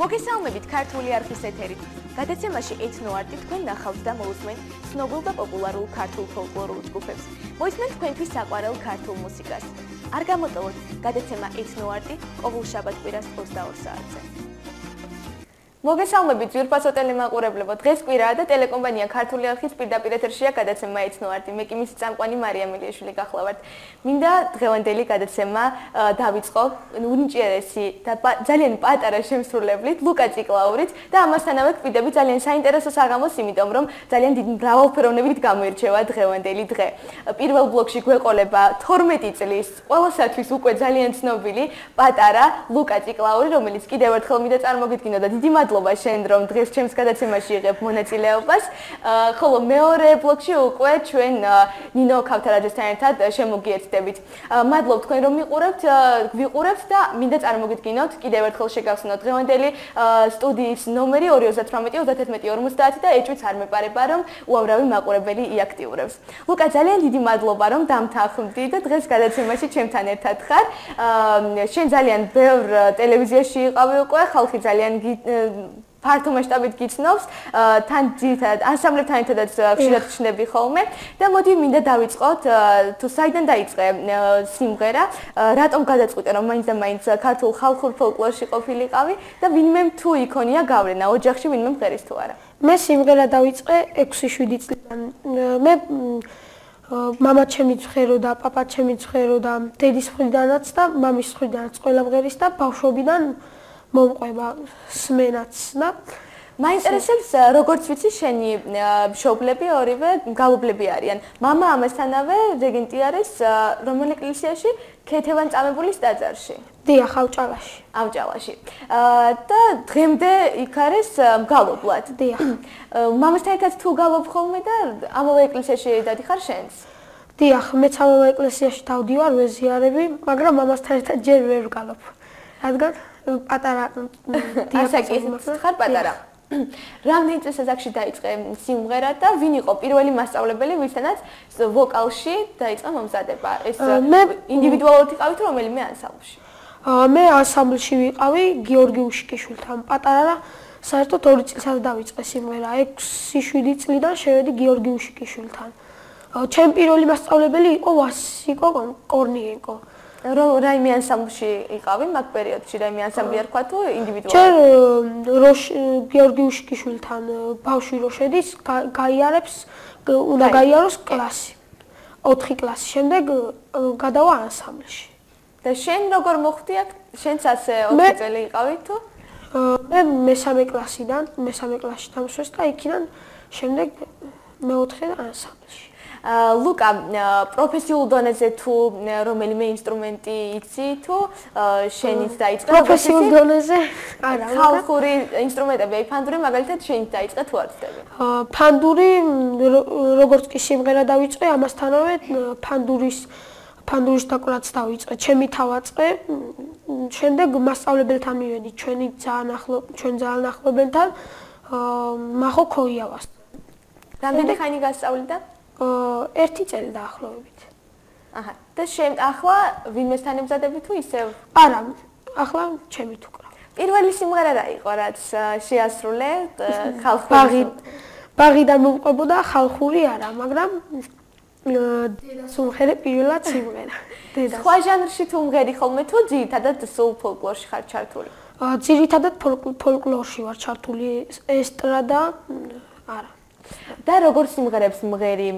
მოგესალმებით ქართული არხის ეთერით. გადაცემაში ეთნოარტი თქვენ ნახავთ და მოусმენთ ცნობილ და პოპულარულ ქართულ ფოლკლორულ ჯგუფებს. მოისმენთ თქვენთვის საყვარელ ქართულ მუსიკას. არ გამოტოვოთ, გადაცემა ეთნოარტი ყოველ შაბათ-კვირას 22 საათზე. მოგესალმებით ძვირფასო ტელემაყურებლებო. დღეს კვირაა და ტელეკომპანია ქართული არხის პირდაპირ ეთერშია გადაცემა ეთნოარტი. მე კი მისი წამყვანი მარია მელიაშვილი გახლავართ. მინდა დღევანდელი გადაცემა დავიწყო უნიჭიერესი და ძალიან პატარა შემსრულებლით ლუკა ციკლაურით და ამასთანავე ვკვიდები ძალიან საინტერესო საღამოს, იმიტომ რომ ძალიან დიდი მრავალფეროვნებით გამოირჩევა დღევანდელი დღე. პირველ ბლოკში გვეყოლება 12 წლის ყველასათვის უკვე ძალიან ცნობილი პატარა ლუკა ციკლაური, რომელიც კიდევ ერთხელ მინდა წარმოგიდგინო და დიდი მადლობა შენ რომ დღეს ჩემს გადაცემაში იღებ მონაწილეობას. ხოლო მეორე ბლოკში უკვე ჩვენ ნინო ქავთარაძესთან ერთად შემოგიერთდებით. მადლობ თქვენ რომ ვიყურებთ და მინდა წარმოგიდგინოთ კიდევ ერთხელ შეგახსნათ დღევანდელი სტუდიის ნომერი 218 3150 და ეჭვიც არ მეპარება რომ უამრავი მაყურებელი იაქტიურებს. ლუკა ძალიან დიდი მადლობა რომ დამთანხმდი და დღეს გადაცემაში ჩემთან ერთად ხარ. შენ ძალიან ბევრ ტელევიზიაში იყავი უკვე, ხალხი ძალიან ფართო მასშტაბით გიცნობს, თან ძირითადად ანსამბლებთან ერთადაც ხშირად ჩნდები ხოლმე და მოდი მინდა დავიწყოთ თუ საიდან დაიწყე სიმღერა, რატომ გადაწყვიტე რომ მაინც და მაინც ქართულ ხალხურ ფოლკლორში ყოფილიყავი და ვინმე თუ იქონია გავლენა ოჯახში ვინმე მღერის თუ არა? მე სიმღერა დავიწყე 6-7 წლიდან. მე მამა ჩემი ცხეროდა, პაპა ჩემი ცხეროდა, დედის მხრიდანაც და მამის მხრიდანაც ყველა მღერის და ბავშვობიდან მომყვება სმენაც და მაინტერესებს როგორც ვიცი შენი მშობლები ორივე გალობლები არიან. მამა ამასთანავე რეგენტი არის რომელ ეკლესიაში? ქეთევან-წამებულის ტაძარში. დიახ, ავჭალაში. ავჭალაში. და დღემდე იქ არის მგალობლად. დიახ. მამასთან ერთად თუ გალობ ხოლმე და ამავე ეკლესიაში დადიხარ შენს? დიახ, მეც ამავე ეკლესიაში დავდივარ, ვეზიარები, მაგრამ მამასთან ერთად ჯერ ვერ ვგალობ. რადგან პატარა ასაკის ხარ პატარა. რამდენი წლის ასაკში დაიწყე სიმღერა და ვინ იყო პირველი მასწავლებელი, ვისთანაც ვოკალში დაიწყე მომზადება? ეს ინდივიდუალურად იყავით რომელიმე ანსამბლში? მე ანსამბლში ვიყავი გიორგი უშიკიშვილთან. პატარა საერთოდ 2 წელსაც დავიწყე სიმღერა. 6-7 წლიდან შევედი გიორგი უშიკიშვილთან. ჩემი პირველი მასწავლებელი იყო ვასიკო კორნიენკო. რაიმე ანსამბლში იყავი მაგ პერიოდში? რაიმე ანსამბლი არ თქვა თუ ინდივიდუალურად? ჯერ გიორგი უშიკიშვილთან ბავშვი რო შედის, გაიარებს, უნდა გაიაროს კლასი. 4 კლასი. შემდეგ გადავა ანსამბლში. და შენ როგორ მოხვდი აქ? შენც ასე 4 წელი იყავი თუ? მე მესამე კლასიდან, მესამე კლასში დამსვეს და იქიდან შემდეგ მეოთხე ანსამბლში. ლუკა, პროფესიულ დონეზე თუ რომელიმე ინსტრუმენტი იცი თუ შენიც დაიწყე? პროფესიულ დონეზე არა. ხალხური ინსტრუმენტები, აი ფანდური მაგალითად შენიც დაიწყე თუ არ ცდები? ფანდური როგორც კი სიმღერა დავიწყე, ამასთანავე ფანდურის დაკვრაც დავიწყე. ჩემი თავაწყე, შემდეგ მასწავლებელთან მივედი, ჩვენ ძალიან ახლობელთან მახო ქოიავას. რამდენი ხანი გასწავლიდა? 1 წელი დაახლოებით. აჰა. და შენ ახლა ვინმესთან ემზადები თუ ისევ? არა, ახლა ჩემი თუ კრავ. პირველი სიმღერა რა იყო, რაც შეასრულე ხალხური? ბაღიდან მომყვებოდა ხალხური არა, მაგრამ დედას უმღერე პირველად სიმღერა. სხვა ჟანრში თუ მღერი ხოლმე თუ ძირითადად სულ ფოლკლორში ხარ ჩართული? ძირითადად ფოლკლორში ვარ ჩართული, ესტრადა არა. და როგორ სიმღერებს მღერი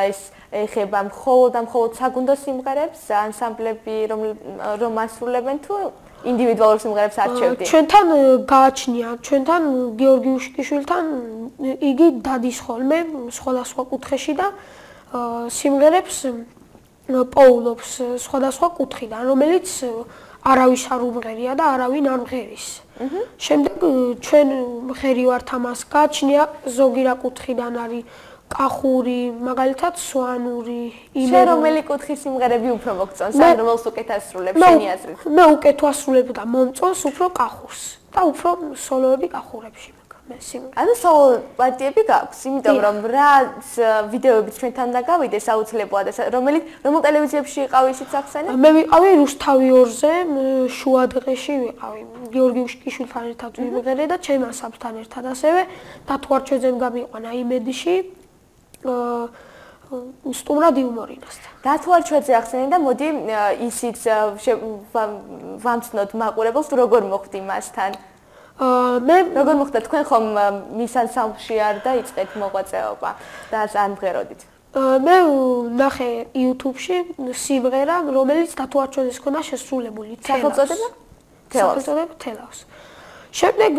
ეს ეხება მხოლოდ საგუნდო სიმღერებს, ანსამბლები რომ ასრულებენ თუ ინდივიდუალურ სიმღერებს არჩევდი? ჩვენთან გააჩნია, ჩვენთან გიორგი უშიკიშვილთან იგი დადის ხოლმე სხვადასხვა კუთხეში და სიმღერებს პოულობს სხვადასხვა კუთხიდან, რომელიც არავის არ უმღერია და არავინ არ მღერის. შემდეგ ჩვენ მღერი ვართ ამას, გააჩნია ზოგი რა კუთხიდან არის კახური, მაგალითად სვანური, შენ რომელი კუთხის სიმღერები უფრო მოგწონს, ან რომელს უკეთ ასრულებ შენი აზრით? მე უკეთ ვასრულებ და მომწონს უფრო კახურს და უფრო სოლოები კახურებში მაქვს. მე სიმღერა. ანუ სოლო პარტიები გაქვს, იმიტომ რომ რა ვიდეოები ჩვენთან და გავიდეს აუცილებლად რომელ ტელევიზიებში იყავი ისიც ახსენე? მე ვიყავი რუსთავი 2-ზე, შუა დღეში ვიყავი. გიორგი უშკიშვილთან ერთად ვიმღერე და ჩემ ანსამბლთან ერთად ასევე დათვარჩეძემ გამიყვანა იმედიში. სტუმრად იუმორინასთან. დათვარჩეძე ახსენე და მოდი ისიც ვამცნოთ მაყურებელს როგორ მოხდი მასთან? მე როგორ მოხდა თქვენ ხომ მის ანსამბლში არ დაიწყეთ მოღვაწეობა და ან მღეროდით? მე ნახე YouTube-ში სიმღერა, რომელიც დათვარჩეძეს ჰქონდა შესრულებული. სახელწოდება? თელავს. შემდეგ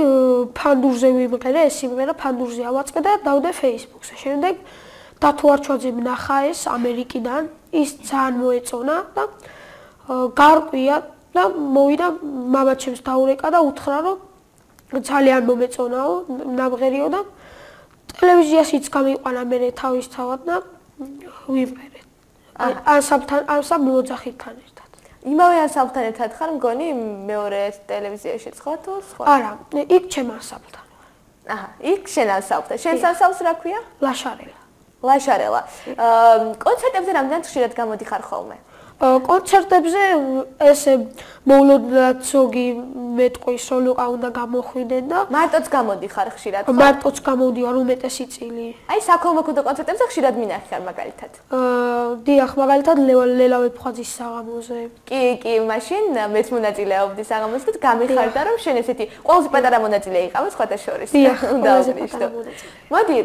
ფანდურზე ვიმღერე ეს სიმღერა, ფანდურზე ავაწყე და დავდე Facebook-ზე. შემდეგ დათვარჩეძემ ნახა ეს ამერიკიდან, ის ძალიან მოეწონა და გარკვია და მოვიდა მამაჩემს დაურეკა და უთხრა რომ ძალიან მომეწონაო, ნამღერიო და ტელევიზიაშიც გამიყვანა მე თავისთავად და ვიმღერე. ანსამბლ ოძახითთან ერთად. იმავე ანსამბლთან ერთად ხარ მგონი მეორე ტელევიზიაში ხო თუ სხვა? არა, იქ ჩემ ანსამბლთან. აჰა, იქ შენ ანსამბლთან. შენ ანსამბლს რა ქვია? ლაშარელა. კონცერტებზე რამდენად ხშირად გამოდიხარ ხოლმე? კონცერტებზე ესე მოულოდნელად ზოგი მეტყვის რომ უნდა გამოხვიდე და მარტოც გამოდიხარ ხშირად ხო? მარტოც გამოდივარ უმეტესი წილი. აი საქველმოქმედო კონცერტებზე ხშირად მინახარ მაგალითად. დიახ, მაგალითად ლელა ვეფხვაძის საღამოზე. კი, მაშინ მეც მონაწილეობდი საღამოზე და გამიხარდა რომ შენ ესეთი ყველაზე პატარა მონაწილე იყავი სხვათა შორის. დიახ, ყველაზე პატარა მონაწილე. მოდი,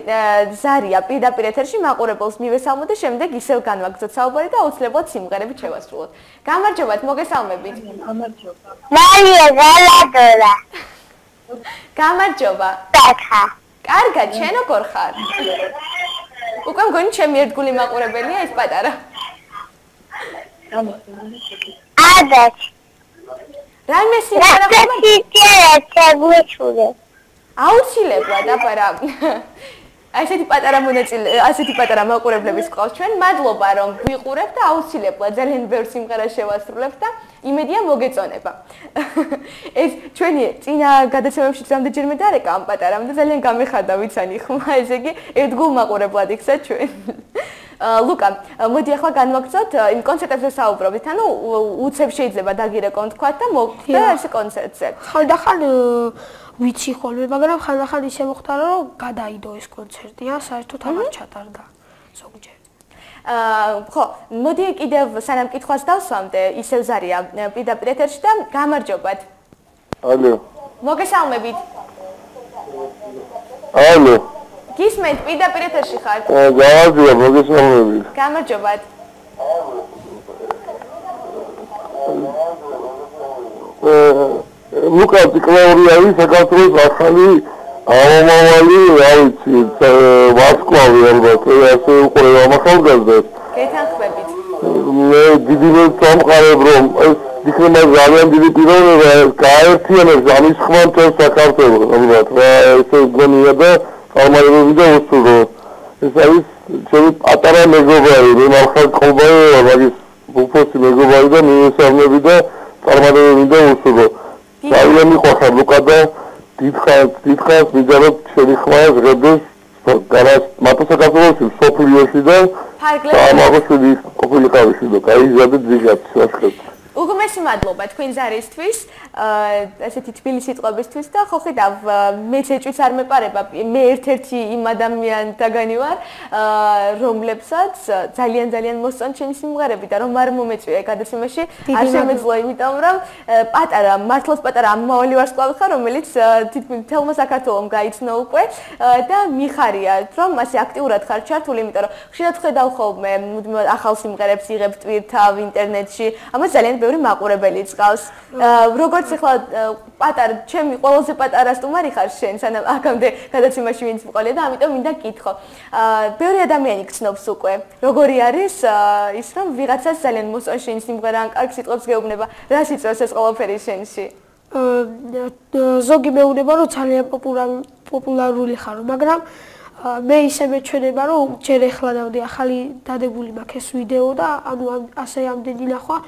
ზარია პირდაპირ ეთერში მაყურებელს მივესალმო და შემდეგ ისევ განვაგრძოთ საუბარი და აუცილებლად სიმღერები შევასრულოთ. გამარჯობათ, მოგესალმებით. გამარჯობა. მარია გალადორა. გამარჯობა. დაკა. კარგად, შენ როგორ ხარ? უკვე მგონი ჩემი ერთგული მაყურებელია ეს პატარა. ადათ. რაიმე სიმღერა ხომ? აუცილებლად, აბარა. ასეთი პატარა მაყურებლების ყავს ჩვენ. მადლობა რომ გვიყურებთ და აუცილებლად ძალიან ბევრ სიმღერას შევასრულებთ და იმედია მოგეწონება. ეს ჩვენი წინა გადაცემებში რამდენჯერმე დარეკა ამ პატარამ და ძალიან გამეხარდა ვიცანი ხმა, ესე იგი ერთგულ მაყურებლად იქცა ჩვენ. ლუკა, მოდი ახლა განვაგრძოთ იმ კონცერტებზე საუბრობთ. ანუ უცებ შეიძლება დაგირეკონ თქვა და მოხდა ეს კონცერტზე. ხანდახან ვიცი ხოლმე, მაგრამ ხანდახან ისე მოხდა რომ გადაიდო ეს კონცერტი, საერთოდ აღარ ჩატარდა ზოგჯერ. ხო, მოდი კიდევ სანამ კითხვას დავსვამდე, ისევ ზარია პირდაპირ ეთერში და გამარჯობათ. ალო. მოგესალმებით. ალო. გისმენთ, პირდაპირ ეთერში ხართ? გამარჯობა, მოგესალმებით. გამარჯობათ. ლუკა ციკლაურიავი საქართველოს ახალი ამომავალი, რა ვიცი, ვარსკვლავი ალბათ, ასე უყურებ ამ ახალგაზრდას. გეთანხმებით. მე დიდი მომყარებ რომ ეს იქნება ძალიან დიდი პიროვნება, გაერთიანებს ამის ხმამ თავს საქართველოს, ალბათ, რა ესე გონია და წარმატებები და უსურვო. ეს არის ჩემი პატარა მეგობარი, მე მარხარ ყოლბაი, მაგის უფროსი მეგობარი და მიესალმები და წარმატებები და უსურვო. ძალიან მიყვარხარ ლუკა და დიდხანს ვიძარებ ჩემი ხმა ზღებდეს მათო საქართველოში, სოფლიოში და სამაღლოში ყოფილიყავში და გაიზარდე ძიგად საშქრად. უგმესი მადლობა თქვენ ზარისთვის, ესეთი თბილი სიტყვებისთვის და ხო ხედავ, მეც ეჭვიც არ მეპარება, მე ერთ-ერთი იმ ადამიანთაგანი ვარ, რომლებსაც ძალიან მოსწონთ ჩემი სიმღერები და რომ არ მომეწვია გადაცემაში, არ შემეძლო, იმიტომ რომ მართლაც პატარა ამმავალი ვარსკვლავი ხარ, რომელიც თითქმის მთელმა საქართველომ გაიცნო უკვე და მიხარია, რომ ასე აქტიურად ხარ ჩართული, იმიტომ რომ ხშირად ხედავ ხოლმე ახალ სიმღერებს იღებ ტვირთავ ინტერნეტში, ამას ძალიან ბევრი მაყურებელი წავს. როგორც ახლა პატარა, ჩემი ყველაზე პატარა სტუმარი ხარ შენ, სანამ აქამდე გადაცემაში ვინც მყოლია და ამიტომ მინდა გითხო. ბევრი ადამიანი გცნობს უკვე, როგორი არის ის რომ ვიღაცას ძალიან მოსწონს შენი სიმღერა, ან კარგ სიტყვებს გეუბნება, რა სიწევს ეს ყველაფერი შენში? ზოგი მეუბნება რომ ძალიან პოპულარული ხარო, მაგრამ მე ისე მეჩვენება რომ ჯერ ეხლა დავდი ახალი დადებული მაქვს ეს ვიდეო და ანუ ასე ამდენი ნახვა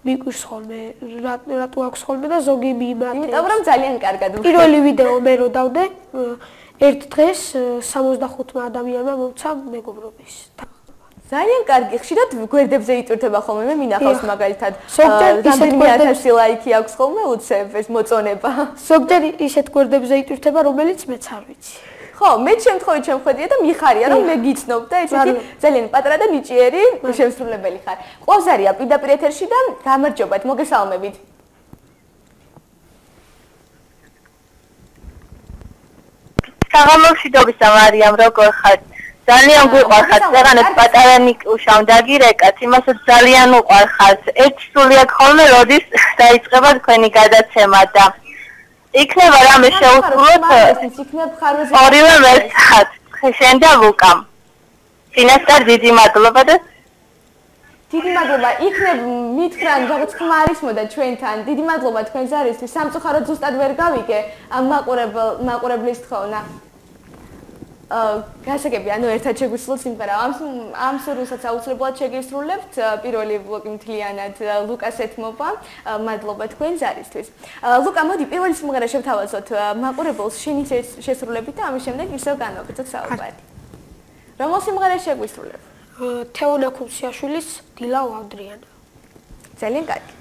მიკვირს ხოლმე, რატო აქვს ხოლმე და ზოგი მიიმატებს. იმიტომ რომ ძალიან კარგად პირველი ვიდეო მე რო დავდე, ერთ დღეს 65 ადამიანმა მომცა მეგობრობის. ძალიან კარგი, ხშირად გვერდებზე იტვირთება ხოლმე, მე მინახავს მაგალითად. რამდენიმე ათასი ლაიქი აქვს ხოლმე უცებ ეს მოწონება. ზოგჯერ ისეთ გვერდებზე იტვირთება, რომელიც მეც არ ვიცი. ხო, მე შემთხვევით შემხედია და მიხარია რომ მე გიცნობ და ესეთი ძალიან პატარა და ნიჭიერი შემსრულებელი ხარ. ყოზარია პირდაპირ ეთერში და გამარჯობათ, მოგესალმებით. საღამოშიდობისა მარიამ, როგორ ხარ? ძალიან გვიყვარხარ, წეღანეთ პატარა ნიკუშამ დაგირეკათ, იმასაც ძალიან უყვარხარ. ერთ სულიად ხოლმე როდის დაიწყება თქვენი გადაცემა და იქნება რამე შეუსრულოთ ორივე მერცხად, შენ და ლუკამ. წინასწარ დიდი მადლობა და დიდი მადლობა. იქნებ მითხრან რაღაც ხმა არის მოდა ჩვენთან. დიდი მადლობა თქვენ ზარისთვის. სამწუხაროდ ზუსტად ვერ გავიგე ამ მაყურებლის თხოვნა. გასაგები, ანუ ერთად შეგვისრულოთ სიმღერა. ამ სურვილსაც აუცილებლად შეგისრულებთ. პირველი ბლოკი მთლიანად ლუკას ეთმობა. მადლობა თქვენ ზარისთვის. ლუკა, მოდი პირველი სიმღერა შევთავაზოთ მაყურებელს შენი შესრულებით და ამის შემდეგ ისევ განვაკეთოთ საუბარი. რომელ სიმღერას შეგვისრულებ? თეონა ქუმსიაშვილის დილა ვავდრიანა. ძალიან კარგი.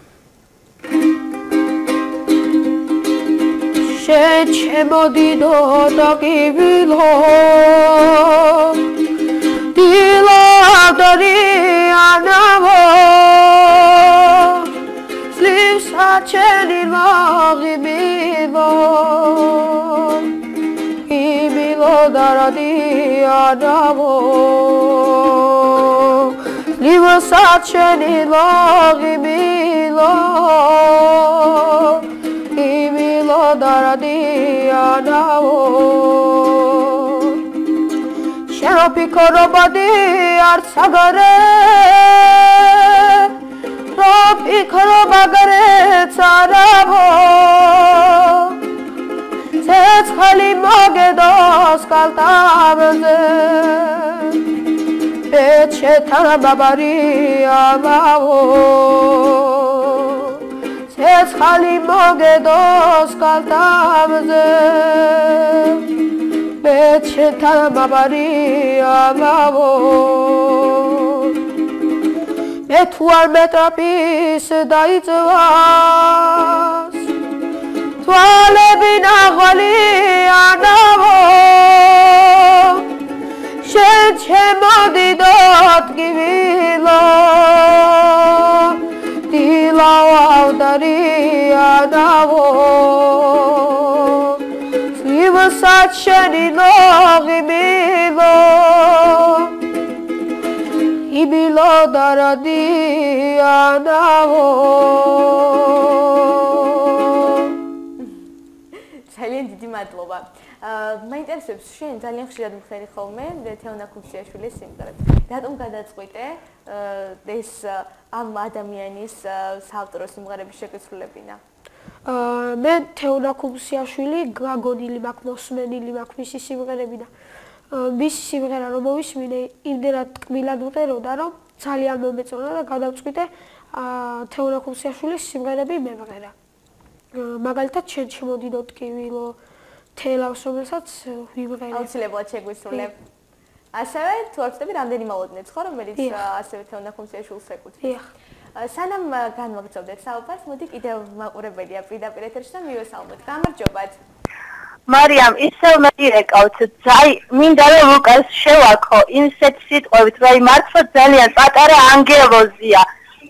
შენ შემოდიდო და გივილო დილა ვავდრიანაო სლივს აჩენი მაღიმილო იმილო დარადიანაო Livasaceni logimilo Imilo daradianao Sheropikoробadi artsagare Ropikoробagare tsaravo Tsetkhali mogedos kaltamze Peçetana babariya mavo Ses khali mogedos kaltamze Peçetana babariya mavo Metuar metrapis daitzvas Tuale bina ghali anavo შენ შემოდიდოთ გივილო დილა ვავდრიანაო სლივსაც შენი ლოღიმილო იმილო დარადიანაო ძალიან დიდი მადლობა. მაინტერესებს შენ ძალიან ხშირად მღერი ხოლმე თეონა ქუმსიაშვილის სიმღერებს. რატომ გადაწყვიტე ეს ამ ადამიანის საავტორო სიმღერების შეგესრულებინა? მე თეონა ქუმსიაშვილი გაგონილი მაქვს, მოსმენილი მაქვს მისი სიმღერები და მისი სიმღერა რომ მოვისმინე, იმდენად ტკბილად მღეროდა, რომ ძალიან მომეწონა და გადავწყვიტე თეონა ქუმსიაშვილის სიმღერები მევღერა. მაგალითად შენ შემოდიდოთ გივილო თელავს, რომელსაც ვიმღერებ. აუცილებლად შეგვისრულებ. ასევე თუ არ ვწდები, რამდენი მოლოდინეც ხო, რომელიც ასევე თეონა ქუმსიაშვილს ეკუთვნის. სანამ განვაგრძობდეთ საუბარს, მოდი კიდევ მაყურებელია პირდაპირ ეთერში და მივესალმოთ. გამარჯობათ. მარიამ, ისევ მეგირეკავთ, მინდა რომ ლუკას შევაქო იმსეთ სიტყვებით, რომ მართლა ძალიან პატარა ანგელოზია.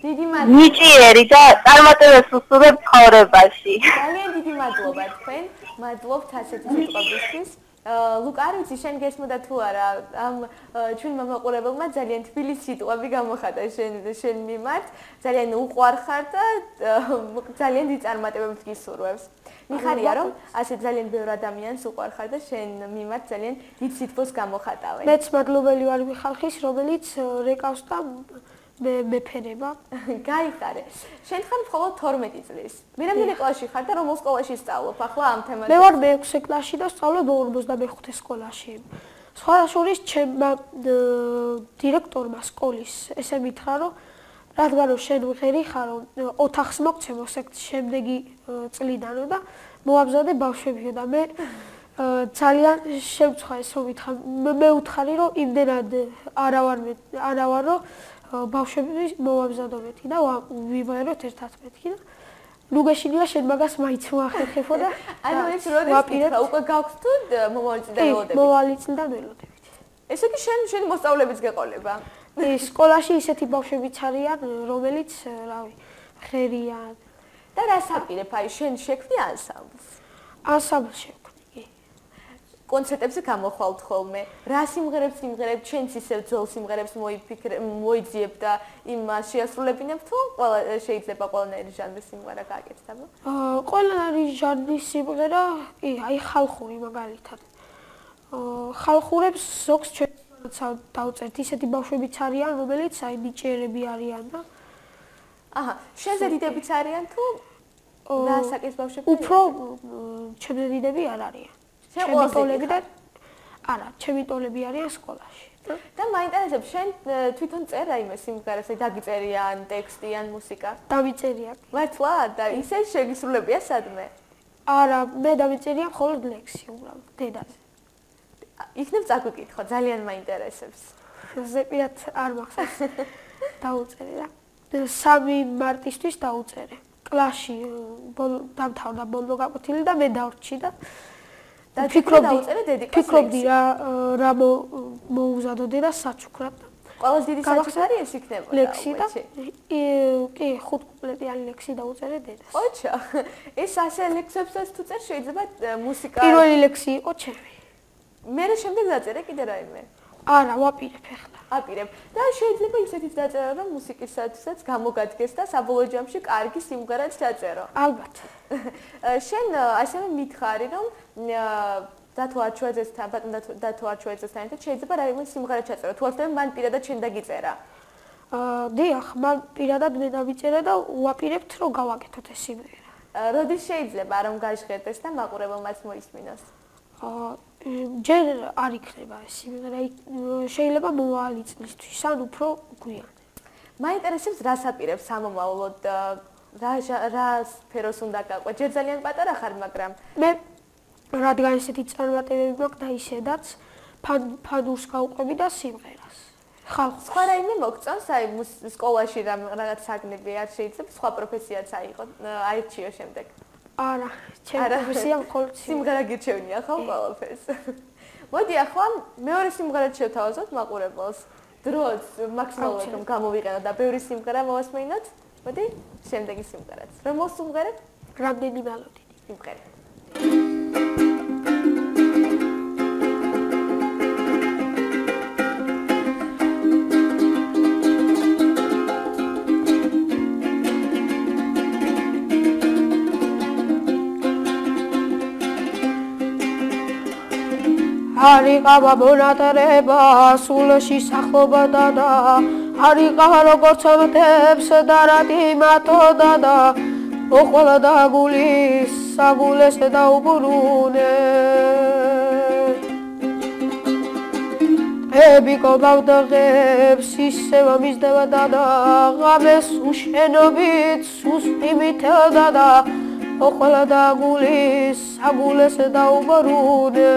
დიდი მადლობა. ნიჭიერი და წარმატებას უსურვებ ცხოვრებაში. ძალიან დიდი მადლობა თქვენ. მადლობთ ასეთი სიტყვებისთვის. ლუკა, არ ვიცი შენ გესმოდა თუ არა, ამ ჩვენმა მაყურებელმა ძალიან თბილი სიტყვები გამოხატა შენ მიმართ, ძალიან უყვარხარ და ძალიან დიდი წარმატებებს გისურვებს. მიხარია რომ ასე ძალიან ბევრ ადამიანს უყვარხარ და შენ მიმართ ძალიან დიდ სიტყვას გამოხატავენ. მეც მადლობელი ვარ ხალხის, რომელიც რეკავს და მეფერება. გაიხარე. შენ ხარ მხოლოდ 12 წლის. მე რამდენი კლასში ხარ და რომელ სკოლაში სწავლობ ახლა ამ თემაზე? მე ვარ მე-6 კლასში და ვსწავლობ 45 სკოლაში. სხვადასხვა ჩემმა დირექტორმა სკოლის ესე მითხრა, რომ რადგან შენ ვღერი ხარ, ოთახს მოგცემ შემდეგი წლიდანო და მოაბზადე ბავშვებიო და მე ძალიან შემცხვა ეს რომ ვითხრა მე ვუთხარი რომ იმდენად არა ვარ რომ ბავშვები მოვაბზადო მეთქი და ვიბაეროთ ერთ-ერთი და ნუ გეშინია შენ მაგას მაინც მოახერხებო და ანუ ეს როდის უკვე გაქვს თუ მომავალი წლიდან ველოდებით? მომავალი წლიდან ველოდებით. ესე იგი შენი მოსწავლეებიც გეყოლება? სკოლაში ისეთი ბავშვებიც არიან, რომელიც, რავი, ხერიან. და რას აპირებ? აი შენ შექმნი ანსამბლს? ანსამბლს შექმნი, კი. კონცერტებზე გამოხვალთ ხოლმე. რა სიმღერებს სიმღერებ, ჩვენც ისევ ძველ სიმღერებს მოიძიებ და იმას შეასრულებინებ თუ შეიძლება ყველანაირი ჟანრის სიმღერა გააკეთებ? ყველანაირი ჟანრის სიმღერა, კი, აი ხალხური მაგალითად. ხალხურებს ზოგს ჩვენ დავწერთ ისეთი ბავშვებიც არიან, რომელიც აი ნიჭიერები არიან და აჰა, შენზე დიდებიც არიან თუ რა საკის ბავშვები? უფრო ჩემზე დიდები არ არიან. ჩემი ტოლები და არა, ჩემი ტოლები არიან სკოლაში. და მაინტერესებს შენ თვითონ წერ რაიმე სიმღერას, აი დაგიწერია ან ტექსტი ან მუსიკა? დავიწერია. მართლა და ისე შეგისრულებია სადმე? არა, მე დავიწერია მხოლოდ ლექსი უბრალოდ დედაზე. იქნებ წაგვიკითხო, ძალიან მაინტერესებს. ზეპირად არ მახსოვს. დაუწერე რა. 3 მარტისთვის დაუწერე. კლასში დამთავრდა ბოლო გაკვეთილი და მე დავრჩი და ფიქრობდი რა მოუზადო დედა საჩუქრად. ყველაზე დიდი საჩუქრი არის ეს იქნებოდა. ლექსი და კი 5 კუპლეტიანი ლექსი დაუწერე დედას. ოჩა. ეს ასე ლექსებსაც თუ წერ შეიძლება მუსიკა. პირველი ლექსი იყო ჩემი. მე შემდეგ დაწერე კიდე რაიმე? არა, ვაპირებ ახლა. აპირებ. და შეიძლება ისეთიც დაწერო, რომ მუსიკისათვისაც გამოგადგეს და საბოლოო ჯამში კარგი სიმღერაც დაწერო. ალბათ. შენ ასევე მითხარი, რომ დათო არჩვაძესთან, დათო არჩვაძესთან ერთად შეიძლება რაიმე სიმღერა ჩაწერო. თუ ასევე მან პირადად შენ დაგიწერა. დიახ, მან პირადად მე დავიწერა და ვაპირებთ, რომ გავაკეთოთ ეს სიმღერა. როდის შეიძლება რომ გაჟღერდეს და მაყურებელმაც მოისმინოს? ჯერ არ იქნება ეს სიმღერა, შეიძლება მომავალი წლისთვის, ან უფრო გვიან. მაინტერესებს რას აპირებს სამომავლოდ, რა სფეროს უნდა გაყვე? ჯერ ძალიან პატარა ხარ, მაგრამ მე რადგან ესეთი წარმატებები მაქვს და ისედაც ფანურს გავყვები და სიმღერას. ხალხს სხვა რაიმე მოგწონს, აი სკოლაში რაღაც საგნები არ შეიძლება, სხვა პროფესიაც აირჩიო შემდეგ. არა, ჩემი პროფესია მხოლოდ სიმღერა გირჩევნია ხო ყველაფერს. მოდი ახლა მეორე სიმღერად შევთავაზოთ მაყურებელს. დროც მაქსიმალურად რომ გამოვიყენოთ და ბევრი სიმღერა მოვასმინოთ. მოდი, შემდეგი სიმღერაც. რომ მოსუმღერებ? რამდენი მელოდია? სიმღერა. არიყავა მონატრება სულში სახლობა და არიყავა როგორც ვთებს და რატიმატოდა და მოყოლა და გულის საგულეს დაუბრუნე ები კობავდღებს ისევ მისდევა და ღამეს უშენობით სუსტი მითელდა და მოყოლა და გულის საგულეს დაუბრუნე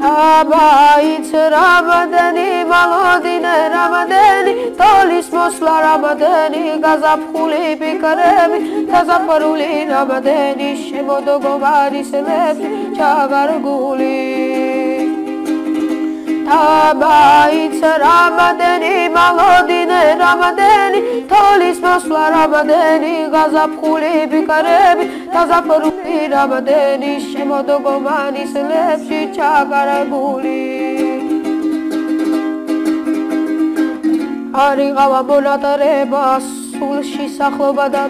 აბაიც რამადანი მალოდინე რამადანი თოლის მოსლა რამადანი გაზაფხული ფიქრები გაზაფხული რამადანი შემოდოგოვარის ლებში ჩაგარგული აბაიც რამადანი მალოდინე რამადანი თოლის მოსლა რამადანი გაზაფხული ფიქრები გაზაფხული რამადანი შემოდოგოვარის ლებში ჩაგარგული არიყავა მონატრება სულში სახლობა და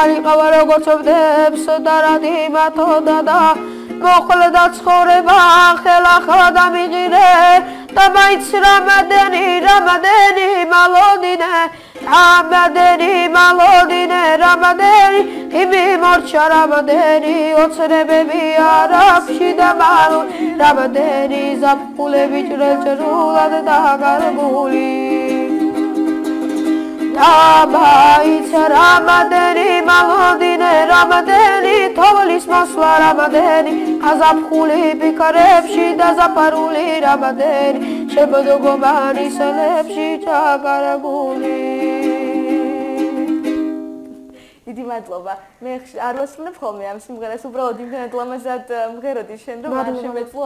არიყავა როგორც ვდებს და რადიმატოდა და მოხლდა ცხოვრება ხელახლა დამიღირე და მაინც რამადანი მალოდინე რამადანი იმი მორჩა რამადანი ოცნებები არაფში და მალო რამადანი ზაფხულები ჭრელჭრულად დაგარგული Maitz ramadeni malodine ramadeni Tovolis masla ramadeni Azapkhuli bikarebshi dazaparuli ramadeni Shebodogomani selebshi jagaraguli დიდი მადლობა. მე არ ვასრულებ ხოლმე ამ სიმღერას, უბრალოდ იმდენად ლამაზად მღეროდი შენ, რომ არ შემეძლო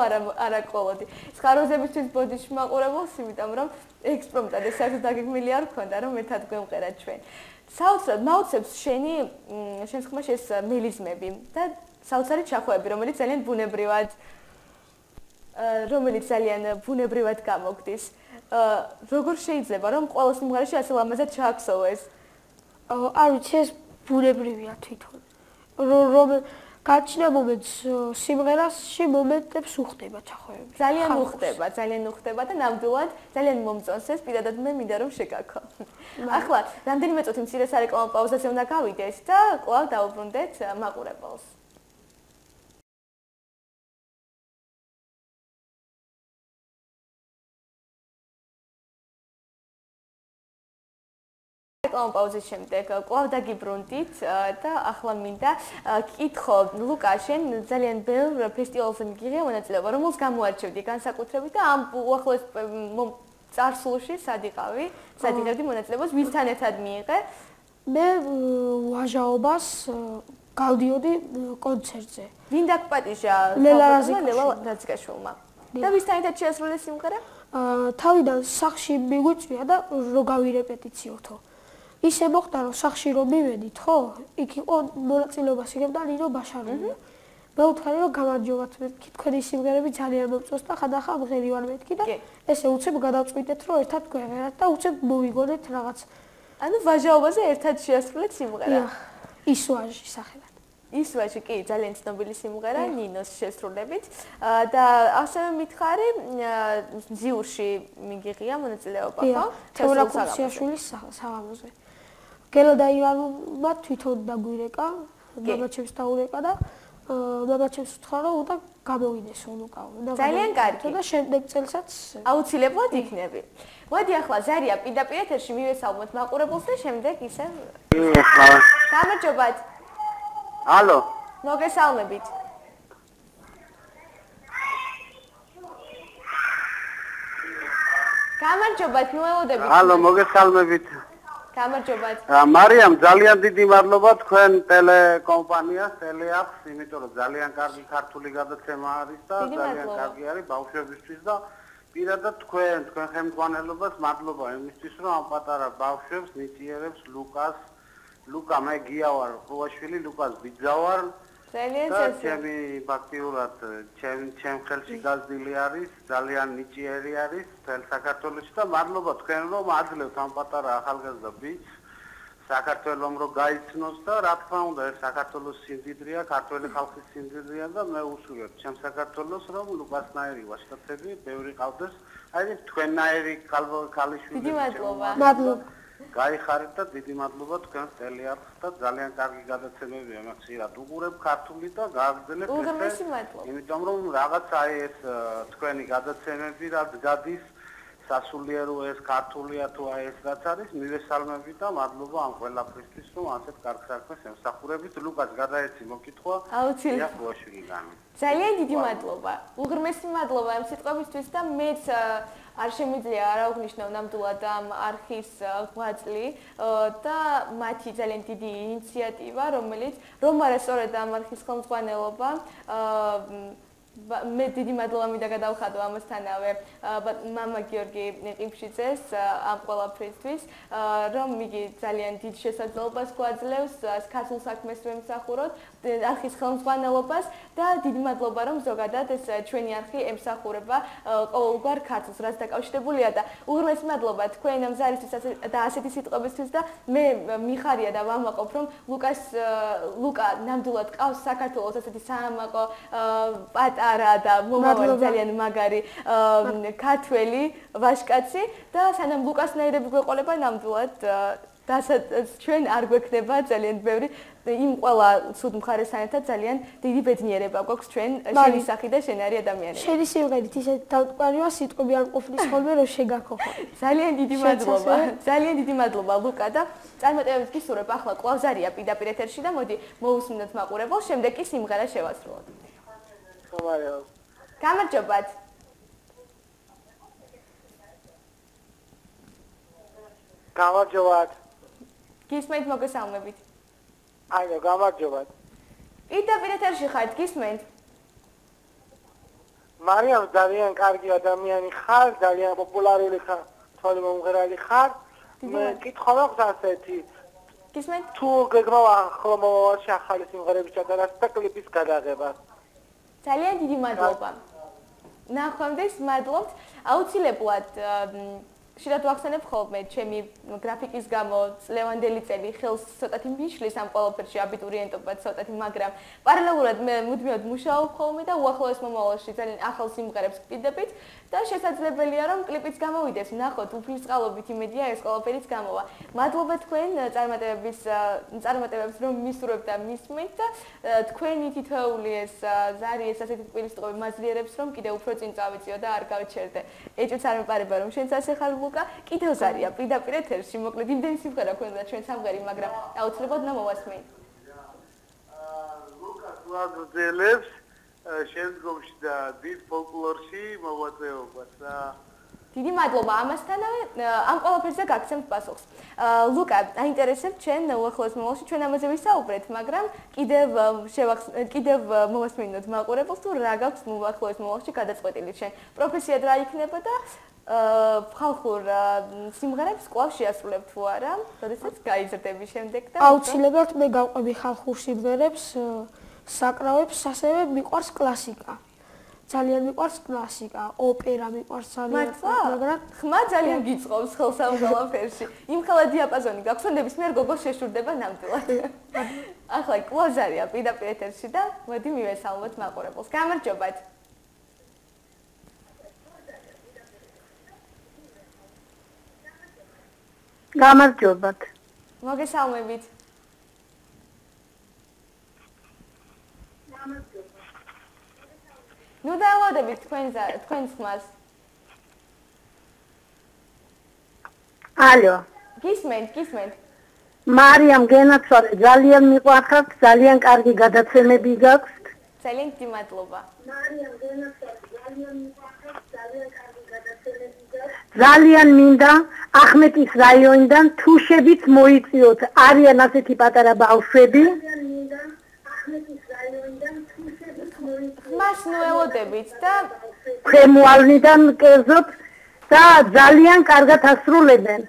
არა ყოლოდი. სხაროზებისთვის ბოდიში მაყურებელს, იმიტომ რომ ექსპრომტად ეს საერთოდ დაგეგმილი არ მქონდა, რომ ერთად გვემღერა ჩვენ. საოცრად მაუცებს შენს ხმაში ეს მელიზმები და საოცარი ჩახვეები, რომელიც ძალიან ბუნებრივად გამოგდის. როგორ შეიძლება რომ ყველა სიმღერაში ასე ლამაზად ჩააქსოვო ეს? არ ვიცი ეს ბუნებრივია თვითონ. რომ გაჩნდა მომენტს სიმღერაში მომენტებს უხდება ჩახვევები. ძალიან უხდება და ნამდვილად ძალიან მომწონს ეს, პირადად მე მინდა რომ შეგაქო. ახლა რამდენიმე წუთი მცირე სარეკლამო პაუზაზე უნდა გავიდეს და კვლავ დავუბრუნდეთ მაყურებელს. პაუზის შემდეგ კვლავ დაგიბრუნდით და ახლა მინდა კითხო ლუკა შენ ძალიან ბევრ ფესტივალზე მიგიღია მონაწილეობა რომელს გამოარჩევდი განსაკუთრებით და ამ უახლოეს წარსულში სად იღებდი მონაწილეობას ვისთან ერთად მიიღე მე ვაჟაობას გავდიოდი კონცერტზე ვინ დაგპატიჟა ლელა რაზიკაშვილმა და ვისთან ერთად შეასრულეს სიმღერა თავიდან სახში მიგვიწვია და რო გავირეპეტიციოთო ისე მოხდა რომ სახში რომ მივედით ხო იქ იყო მონაწილეობას იღებდა ნინო ბაშაროვი მე ვთქვი რომ გამარჯობათ მეთქი თქვენი სიმღერები ძალიან მომწონს და ხანდახან მღერი ვარ მეთქი და ესე უცებ გადავწყვიტეთ რომ ერთად გვეღერათ და უცებ მოვიგონეთ რაღაც ანუ ვაჟაობაზე ერთად შეასრულეთ სიმღერა ის ვაჟი სახელად ის ვაჟი კი ძალიან ცნობილი სიმღერა ნინოს შესრულებით და ასევე მითხარი ზიურში მიგიღია მონაწილეობა ხო თეორა კურსიაშვილის საღამოზე გელოდა ივანოვმა თვითონ დაგვირეკა მამაჩემს დაურეკა და მამაჩემს უთხრა რომ უნდა გამოვიდეს ლუკა ძალიან კარგი და შემდეგ წელსაც აუცილებლად იქნები მოდი ახლა ზარია პირდაპირ ეთერში მივესალმოთ მაყურებელს და შემდეგ ისევ გამარჯობათ Алло. მოგესალმებით. გამარჯობათ, მოელოდებით. Алло, მოგესალმებით. გამარჯობათ. მარიამ, ძალიან დიდი მადლობა თქვენ ტელეკომპანიას, ტელეაპს, იმიტომ რომ ძალიან კარგი ქართული გადაცემა არის და ძალიან კარგი არის ბავშვებისთვის და პირადად თქვენ ხელმძღვანელობას მადლობა იმისთვის, რომ ამ პატარა ბავშვებს ნიჭიერებს ლუკა მე გია ვარ ყუაშვილი ლუკას ბიძა ვარ ძალიან ჩემი ფაქტიურად ჩემ ხელში გაზრდილი არის ძალიან ნიჭიერი არის თელ საქართველოში და მადლობა თქვენ რომ აძლევთ ამ პატარა ახალგაზრდა ბიჭს საქართველოს რომ გაიცნოს და რა თქმა უნდა ეს საქართველოს სიმდიდრეა ქართველი ხალხის სიმდიდრეა და მე უსურვებ ჩემ საქართველოს რომ ლუკასნაირი ვაჟკაცები ბევრი ყავდეს აი თქვენნაირი ქალიშვილი დიდი მადლობა გაიხარეთ და დიდი მადლობა თქვენ ტელეაპს და ძალიან კარგი გადაცემებია მაგ ხშირად უყურებ ქართული და გააგრძელებ უღრმესი მადლობა იმიტომ რომ რაღაც აი ეს თქვენი გადაცემები რაც გადის სასულიერო ეს ქართულია თუ აი ეს რაც არის მივესალმები და მადლობა ამ ყველაფრისთვის რომ ასეთ კარგ საქმეს ემსახურებით ლუკას გადაეცი მოკითხვა აუცილებლად ძალიან დიდი მადლობა უღრმესი მადლობა ამ სიტყვებისთვის და მეც არ შემიძლია არ აღვნიშნო ნამდვილად ამ არქის ღვაწლი და მათი ძალიან დიდი ინიციატივა რომელიც რომ არა სწორედ ამ არქის ხელმძღვანელობა მე დიდი მადლობა მინდა გადავხადო ამასთანავე მამა გიორგი ყიფშიძეს ამ ყველაფრისთვის რომ იგი ძალიან დიდ შესაძლებლობას გვაძლევს ქართულ საქმეს ვემსახუროთ არქის ხელმძღვანელობას და დიდი მადლობა რომ ზოგადად ეს ჩვენი არქი ემსახურება ყოველგვარ ქართულს რაც დაკავშირებულია და უღრმესი მადლობა თქვენ ამ ზარისთვის და ასეთი სიტყვებისთვის და მე მიხარია და ვამაყობ რომ ლუკა ნამდვილად ყავს საქართველოს ასეთი საამაყო პატარა და მომავალი ძალიან მაგარი ქართველი ვაჟკაცი და სანამ ლუკასნაირები გვეყოლება ნამდვილად ჩვენ არ გვექნება ძალიან ბევრი იმ ყველა ცუდ მხარესთან ერთად ძალიან დიდი ბედნიერება გვაქვს ჩვენ შენი სახი და შენარი ადამიანები. შენი სიმღერით ისეთ დავტყარივა სიტყვები არ ყოფილის ხოლმე რომ შეგაქოხო. ძალიან დიდი მადლობა. ძალიან დიდი მადლობა ლუკა და წარმატებებს გისურვებ. ახლა კლავზარია პირდაპირ ეთერში და მოდი მოусმინოთ მაყურებელს, შემდეგ კი სიმღერა შევასრულოთ. გამარჯობათ. გამარჯობათ. გისმენთ მოგესალმებით. აიო, გამარჯობათ. პირდაპირ ეთერში ხართ, გისმენთ? მარიამ ძალიან კარგი ადამიანი ხარ, ძალიან პოპულარული ხარ, თვალე მომღერალი ხარ. მე კითხვა მაქვს ასეთი. გისმენთ? თუ გეგმავ ახლა მომავალში ახალი სიმღერების ჩატარას და კლიპის გადაღება. ძალიან დიდი მადლობა. ნახვამდის მადლობთ. აუცილებლად შეიძლება ვახსენებ ხოლმე ჩემი გრაფიკის გამო ლევანდელი წელი ხელს ცოტათი მიშლის ამ ყველაფერში აბიტურიენტობად ცოტათი, მაგრამ პარალელურად მე მუდმივად მუშაობ ხოლმე და უახლოეს მომავალში ძალიან ახალ სიმღერებს ვკიდებით და შესაძლებელია რომ კლიპიც გამოვიდეს. ნახოთ, უფლისწყალობით იმედია ეს ყველაფერიც გამოვა. მადლობა თქვენ წარმატებებს რომ მისურვებთ და მისმენთ და თქვენი თითოეული ეს ზარი ეს ასეთი თბილისწყობი მაზრიერებს რომ კიდევ უფრო წინ წავიწიო და არ გავჩერდე. ეჭვიც არ მეპარება რომ შენც ასე ხარ ლუკა, კიდევ ზარია პირდაპირ ეთერში, მოკლედ იმდენი სიმღერა გვქონდა ჩვენ სამღერი, მაგრამ აუცილებლად უნდა მოვასმენთ. ლუკას ვაგრძელებს შემდგომში და დიდ ფოლკლორში მოღვაწეობას და დიდი მადლობა ამასთანავე ამ ყველაფერზე გაგცემთ პასუხს. ლუკა, აინტერესებთ ჩვენ უახლოეს მომავალში ჩვენ ამაზე ვისაუბრეთ, მაგრამ კიდევ მოვასმინოთ მაყურებელს თუ რა გაქვს უახლოეს მომავალში გადაწყვეტილი ჩვენ პროფესიად რა იქნება და ხალხურ სიმღერებს კვლავ შეასრულებ თუ არა, როდესაც გაიზრდები შემდეგ და აუცილებლად მე გავყვები ხალხურ სიმღერებს, საკრავებს, ასევე მიყვარს კლასიკა. ძალიან მიყვარს კლასიკა, ოპერა მიყვარს ძალიან, მაგრამ ხმა ძალიან გიწყობს ხელს ამ ყველაფერში. იმ ხელა დიაპაზონი გაქვს, რომ ნებისმიერ გოგოს შეშურდება ნამდვილად. ახლა კლავზარია პირდაპირ ეთერში და მოდი მივესალმოთ მაყურებელს. გამარჯობათ. გამარჯობათ. მოგესალმებით. ნუ დაელოდებით თქვენს ხმას. ალო. გისმენთ. მარიამ გენაცვალე, ძალიან მიყვარხართ, ძალიან კარგი გადაცემები გაქვთ. ძალიან დიდი მადლობა. მარიამ გენაცვალე, ძალიან მიყვარხართ, ძალიან კარგი გადაცემები გაქვთ. ძალიან მინდა ახმეტის რაიონიდან თუშებიც მოიწიოთ. არიან ასეთი პატარა ბავშვები. ძალიან მინდა ახმეტის რაიონიდან თუშებიც მოიწიოთ. მას ნუ ელოდებით და ქვემოალნიდან კერძოდ და ძალიან კარგად ასრულებენ.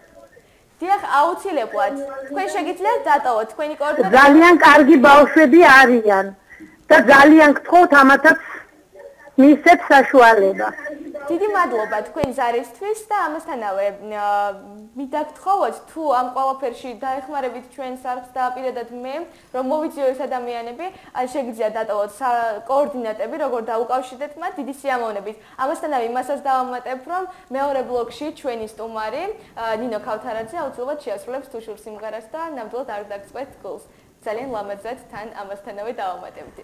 დიახ, აუცილებლად. თქვენ შეგიძლიათ დატოვოთ თქვენი კოორდინატები. ძალიან კარგი ბავშვები არიან და ძალიან გთხოვთ ამათაც მისცეთ საშუალება. დიდი მადლობა თქვენ ზარისთვის და ამასთანავე მინდა გთხოვოთ თუ ამ ყველაფერში დაეხმარებით ჩვენს არხს და პირადად მე რომ მოვიწიო ეს ადამიანები, შეგიძლიათ დატოვოთ კოორდინატები, როგორ დაუკავშირდეთ მათ დიდი სიამოვნებით. ამასთანავე იმასაც დავამატებ, რომ მეორე ბლოკში ჩვენი სტუმარი ნინო ქავთარაძე აუცილებლად შეასრულებს თუშურ სიმღერას და ნამდვილად არ დაგწყვეტ გულს. ძალიან ლამაზად თან ამასთანავე დავამატებდი.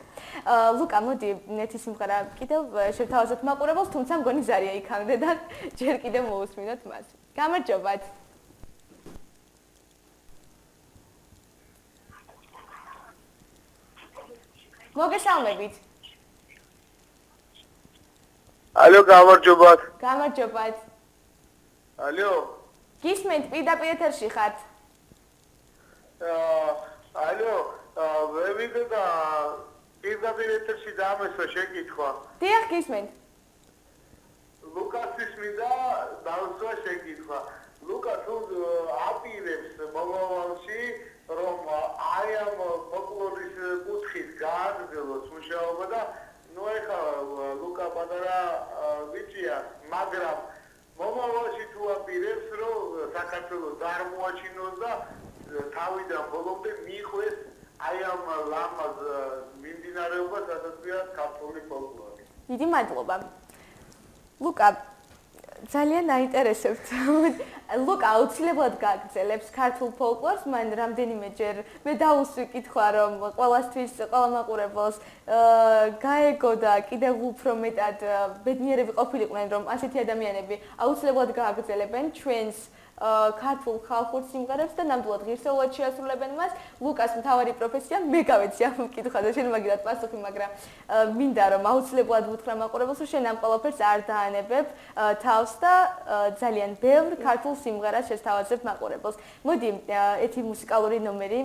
ლუკა, მოდი ნეთი სიმღერა კიდევ შევთავაზოთ მაყურებელს, თუმცა მგონი ზარია იქამდე და ჯერ კიდევ მოусმინოთ მას. გამარჯობათ. მოგესალმებით. ალო, გამარჯობათ. გამარჯობათ. ალო. გისმენთ პირდაპირ ეთერში ხართ. ალო, მე მინდა პირდაპირ ეთერში დამესვა შეკითხვა. დიახ, გისმენთ. ლუკასის მინდა დავსვა შეკითხვა. ლუკა თუ აპირებს მომავალში რომ აი ამ ფოლკლორის კუთხით გააგრძელოს მუშაობა და ნუ ეხლა ლუკა პატარა ბიჭია, მაგრამ მომავალში თუ აპირებს რომ საქართველოს წარმოაჩინოს და თავიდან ბოლომდე მიყვეს აი ამ ლამაზ მიმდინარეობას, სადაც ქართული ფოლკლორი. დიდი მადლობა. ლუკა, ძალიან აინტერესებთ. ლუკა აუცილებლად გაგრძელებს ქართულ ფოლკლორს, მან რამდენიმეჯერ მე დაუსვი კითხვა, რომ ყველასთვის, ყველა მაყურებელს გაეგო და კიდევ უფრო მეტად ბედნიერები ყოფილიყვნენ, რომ ასეთი ადამიანები აუცილებლად გააგრძელებენ ჩვენს ქართულ ხალხურ სიმღერებს და ნამდვილად ღირსეულად შეასრულებენ მას. ლუკას მთავარი პროფესია, მე გავეცი ამ კითხვაზე, შენ მაგირად პასუხი, მაგრამ მინდა რომ აუცილებლად ვუთხრა მაყურებელს, რომ შენ ამ ყველაფერს არ დაანებებ თავს და ძალიან ბევრ ქართულ სიმღერას შესთავაზებ მაყურებელს. მოდი, ეთი მუსიკალური ნომერი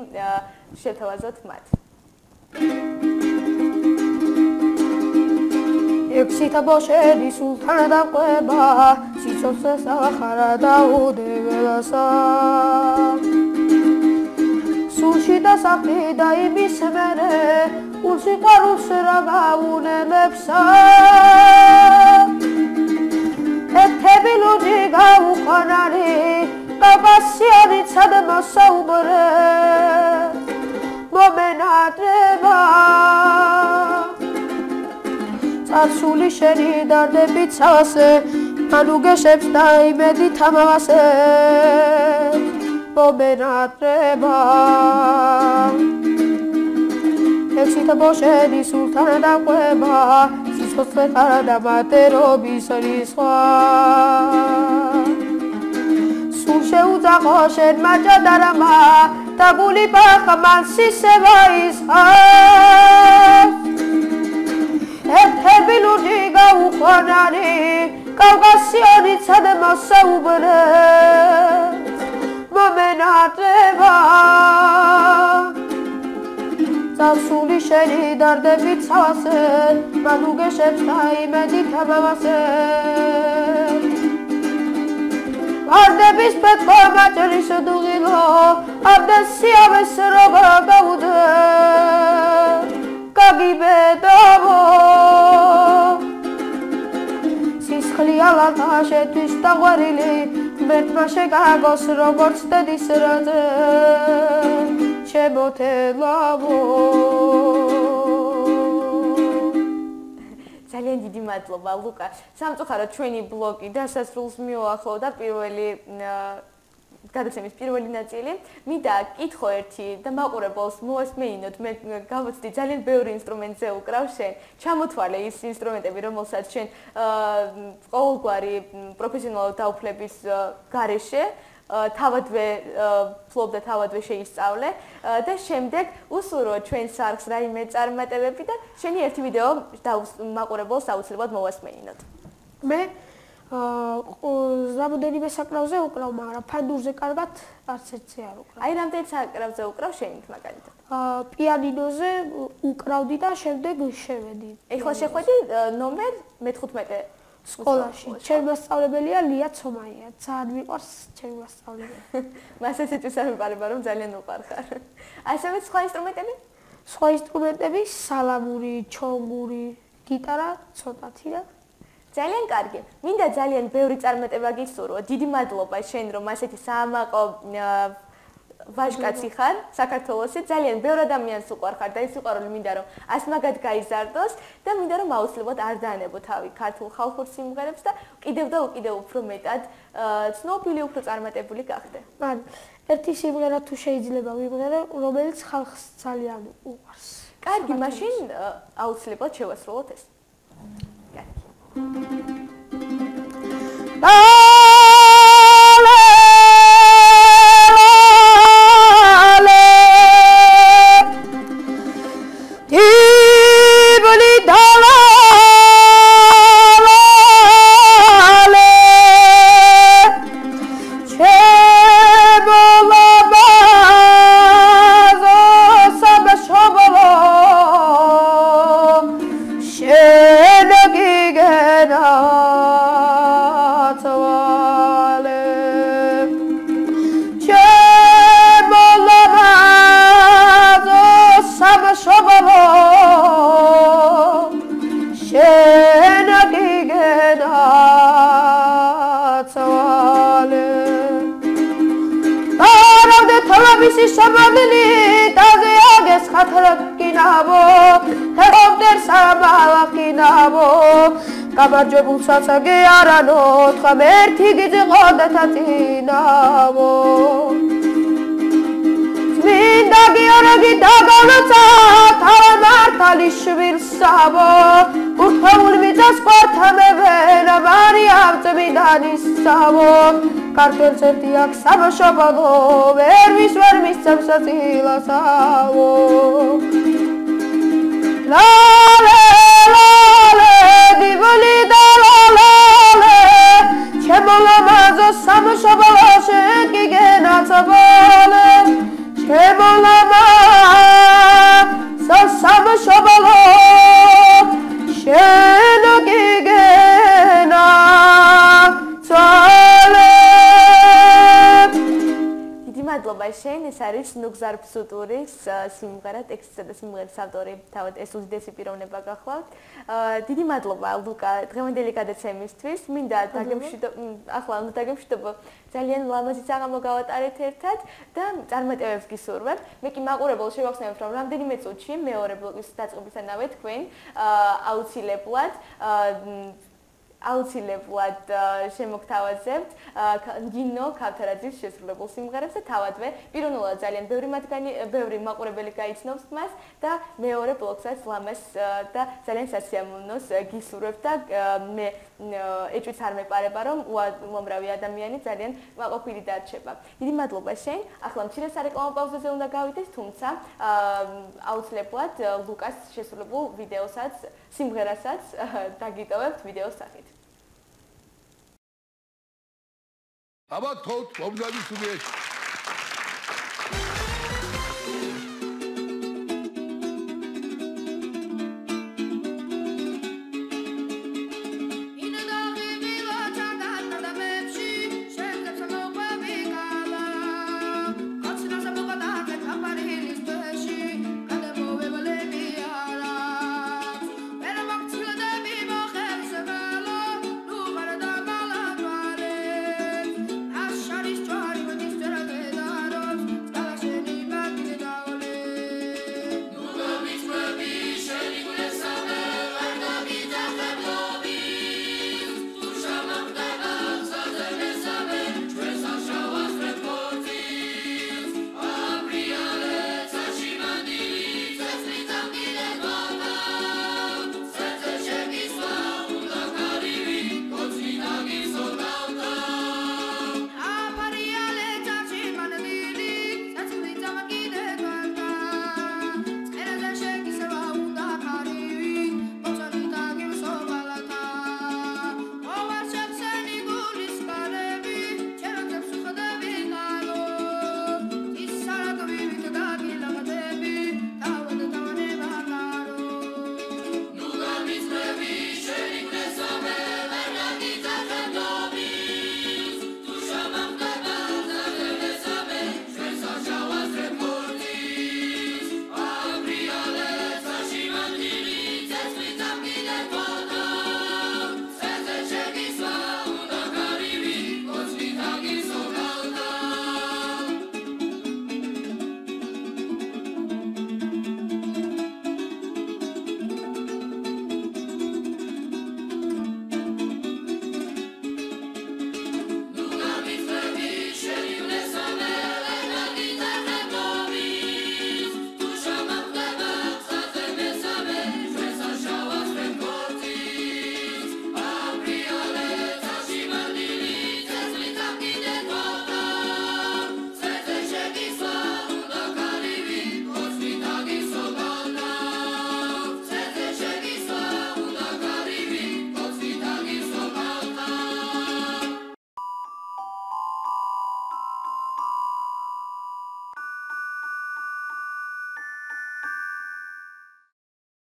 შევთავაზოთ მათ. ექვსითა ბოშედი სულთანა დაყვება, სიცოცხლეს ახარა დაუდებელასა. სულში დასახლი და იმის მერე, ულსიყვარულს რა გაუნელებსა. ეთები ლუჯი გაუყვანარი, კავკასიონი ცადმა საუბრე, მომენატრება. წარსული შენი დარდები ცავასე, მან უგეშებს და იმედი თამავასე, მომენატრება. ექვსითა ბოშედი სულთანა დაყვება, სიცოცხლე ხარა და მატერობის რისხვა. სულ შეუძახო შენმა ჭადარამა, და გული ბახმან სისება ისხა. ეთები ლურჯი გაუყვანარი, კავკასიონი ცადმა საუბრე, მომენატრება. წარსული შენი დარდები ცავასე, მან უგეშებს და იმედი თამავასე. ვარდების პეთქვა მაჭრის დუღილო, აბდეს სიავეს როგორ გაუდე, გაგიბედავო. სისხლი ალათა შეთვის დაღვარილი, მერთმა შეგაგოს როგორც დედის რაძე, შემოთელავო. ძალიან დიდი მადლობა ლუკა. სამწუხაროდ ჩვენი ბლოგი დასასრულს მიუახლოვდა პირველი გადაცემის პირველი ნაწილი. მინდა კითხო ერთი და მაყურებელს მოასმეინოთ, მე გავუცდი ძალიან ბევრი ინსტრუმენტზე უკრავ შენ. ჩამოთვალე ის ინსტრუმენტები, რომელსაც შენ ყოველგვარი პროფესიონალური დაუფლების გარეშე თავადვე ფლობდა, თავადვე შეისწავლე და შემდეგ უსურვო ჩვენ სარხს რაიმე წარმატებები და შენი ერთი ვიდეო მაყურებელს აუცილებლად მოვასმეინოთ. მე რამდენიმე საკრავზე უკრავ, მაგრამ ფანდურზე კარგად არც ერთზე არ უკრავ. აი რამდენი საკრავზე უკრავ შენით მაგალითად? პიანინოზე უკრავდი და შემდეგ შევედი. ეხლა შეხვედი ნომერ მე-15 სკოლაში. ჩემი მასწავლებელია ლია ცომაია. ძალიან მიყვარს ჩემი მასწავლებელი. მას ესეც არ მიყარება, რომ ძალიან უყარხარ. ასევე სხვა ინსტრუმენტები? სხვა ინსტრუმენტები სალამური, ჩონგური, გიტარა, ცოტათი და ძალიან კარგი. მინდა ძალიან ბევრი წარმატება გისურვო. დიდი მადლობა შენ რომ ასეთი საამაყო ვაჟკაცი ხარ საქართველოში. ძალიან ბევრ ადამიანს უყვარხარ და ეს უყვარული მინდა რომ ასმაგად გაიზარდოს და მინდა რომ აუცილებლად არ დაანებო თავი ქართულ ხალხურ სიმღერებს და კიდევ და უკიდევ უფრო მეტად ცნობილი, უფრო წარმატებული გახდე. მან ერთი სიმღერა თუ შეიძლება ვიმღერე, რომელიც ხალხს ძალიან უყვარს. კარგი, მაშინ აუცილებლად შევასრულოთ ეს. გამარჯვებულ ცაცაგე არანო თხამ ერთი გიძე ყოდათა წინავო წმინდა გიორგი დაგოლოცა თავა მართალი შვილსავო ურთაულ მიწას ყვართა მევენა მარიამ წმინდანისავო ქართველს ერთი აქ სამშობლო ვერ მისცემ საწილასავო ლალე ლალე დივალი და ლალე ჩემო ლამაზო სამშობლო შენ გიგენაცვალე ჩემო ლამაზო სამშობლო შენ გიგენაცვალე მადლობა შენ ეს არის ნუგზარ ფსუტურის სიმღერა ტექსტისა და სიმღერის ავტორი თავად ეს უდიდესი პიროვნება გახლავთ დიდი მადლობა ლუკა დღევანდელი გადაცემისთვის მინდა ახლა უნდა დაგემშვიდობო ძალიან ლამაზი საღამო გავატარეთ ერთად და წარმატებებს გისურვებ მე კი მაყურებელ შევახსენებ რომ რამდენიმე წუთში მეორე ბლოკის დაწყებისთანავე თქვენ აუცილებლად შემოგთავაზებთ გინო ქავთარაძის შესრულებულ სიმღერებს და თავადვე პიროვნულად ძალიან ბევრი მაყურებელი გაიცნობს მას და მეორე ბლოკსაც ლამას და ძალიან სასიამოვნოს გისურვებთ და მე ეჭვიც არ მეპარება რომ უამრავი ადამიანი ძალიან მაყოფილი დარჩება. დიდი მადლობა შენ. ახლა მცირე სარეკლამო პაუზაზე უნდა გავიდეთ, თუმცა აუცილებლად ლუკას შესრულებულ ვიდეოსაც, სიმღერასაც დაგიტოვებთ ვიდეოს სახით. აბა თოთ მომდანი სტუდიაში.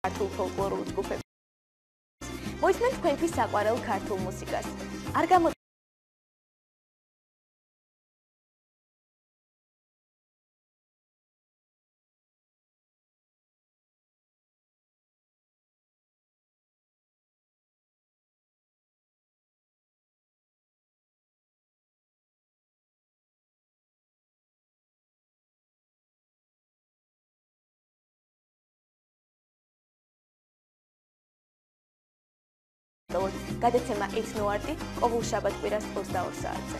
ქართულ ფოლკლორულ ჯგუფებს. მოისმენთ თქვენთვის საყვარელ ქართულ მუსიკას. არ გადაცემა ეთნოარტი ყოველ შაბათ-კვირას 22 საათზე.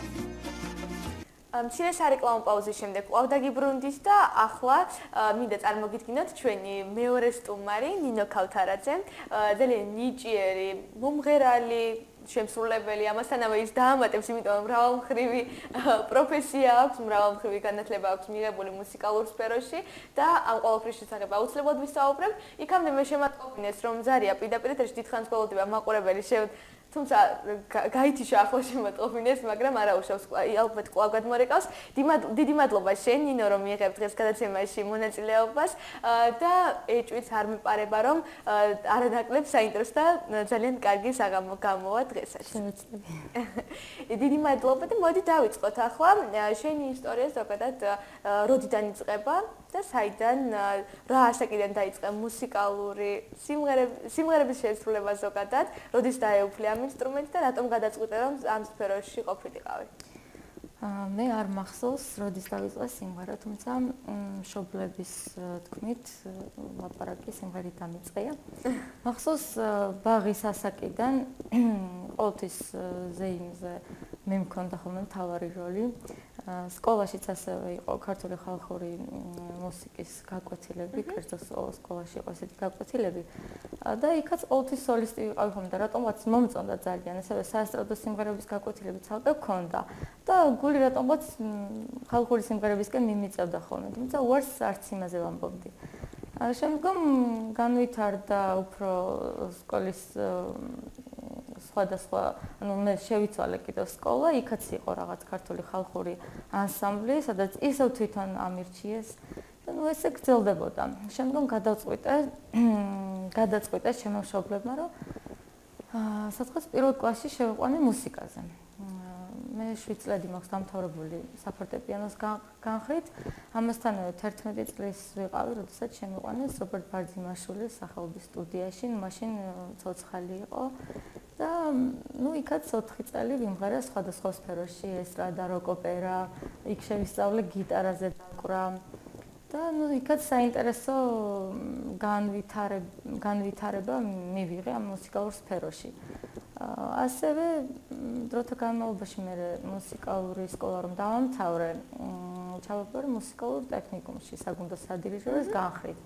მცირე სარეკლამო პაუზის შემდეგ კვლავ დაგიბრუნდით და ახლა მინდა წარმოგიდგინოთ ჩვენი მეორე სტუმარი ნინო ქავთარაძე, ძალიან ნიჭიერი, მომღერალი, შემსრულებელი, ამასთანავე ის დაამატებს, იმიტომ რომ მრავალმხრივი პროფესია აქვს, მრავალმხრივი განათლება აქვს მიღებული მუსიკალურ სფეროში და ამ ყველაფრის შესახებ აუცილებლად ვისაუბრებ. იქამდე მე შემატყობინეს, რომ ზარია პირდაპირ ეთერში დიდხანს გველოდება მაყურებელი თუმცა გაითიშა ახლა შემატყობინეს, მაგრამ არა უშავს ალბათ კვლავ გადმორეკავს. დიდი მადლობა შენ ნინო, რომ მიიღებ დღეს გადაცემაში მონაწილეობას და ეჭვიც არ მეპარება, რომ არანაკლებ საინტერესო და ძალიან კარგი საღამო გამოვა დღესაც. დიდი მადლობა და მოდი დავიწყოთ ახლა შენი ისტორია ზოგადად როდიდან იწყება და საიდან რა ასაკიდან დაიწყე მუსიკალური სიმღერების შესრულება ზოგადად, როდის დაეუფლე ამ ინსტრუმენტს და რატომ გადაწყვიტე რომ ამ სფეროში ყოფილიყავი? მე არ მახსოვს როდის დავიწყე სიმღერა, თუმცა მშობლების თქმით ლაპარაკი სიმღერით დამიწყია. მახსოვს ბაღის ასაკიდან ყოველთვის ზეიმზე მე მქონდა ხოლმე მთავარი როლი. სკოლაშიც ასევე იყო ქართული ხალხური მუსიკის გაკვეთილები, კერძო სკოლაში იყო ესეთი გაკვეთილები და იქაც ყოველთვის სოლისტი ვიყავი ხოლმე და რატომღაც მომწონდა ძალიან, ასევე საესტრადო სიმღერების გაკვეთილები ცალკე ვქონდა და გული რატომღაც ხალხური სიმღერებისკენ მიმიწევდა ხოლმე, თუმცა უარს არც იმაზე ვამბობდი. შემდგომ განვითარდა უფრო სკოლის სხვადასხვა, ანუ მე შევიცვალე კიდევ სკოლა, იქაც იყო რაღაც ქართული ხალხური ანსამბლი, სადაც ისევ თვითონ ამირჩიეს და ნუ ესე გრძელდებოდა. შემდგომ გადაწყვიტე ჩემო მშობლებმა, რომ სადღაც პირველ კლასში შევიყვანე მუსიკაზე. მე 7 წლები მაქვს დამთავრებული საფორტეპიანოს განხრით, ამასთანავე 11 წლის ვიყავი, როდესაც შემიყვანეს რობერტ ბარძიმაშვილის სახელობის სტუდიაში, მაშინ ცოცხალი იყო და ნუ იქაც 4 წელი ვიმღერე სხვადასხვა სფეროში, ესტრადა, როკ, ოპერა, იქ შევისწავლე გიტარაზე დაკვრა და ნუ იქაც საინტერესო განვითარება მივიღე ამ მუსიკალურ სფეროში. ასევე დროთა განმავლობაში მე მუსიკალური სკოლა რომ დავამთავრე, ჩავაბარე მუსიკალურ ტექნიკუმში, საგუნდო სადირიჟოროს განხრით.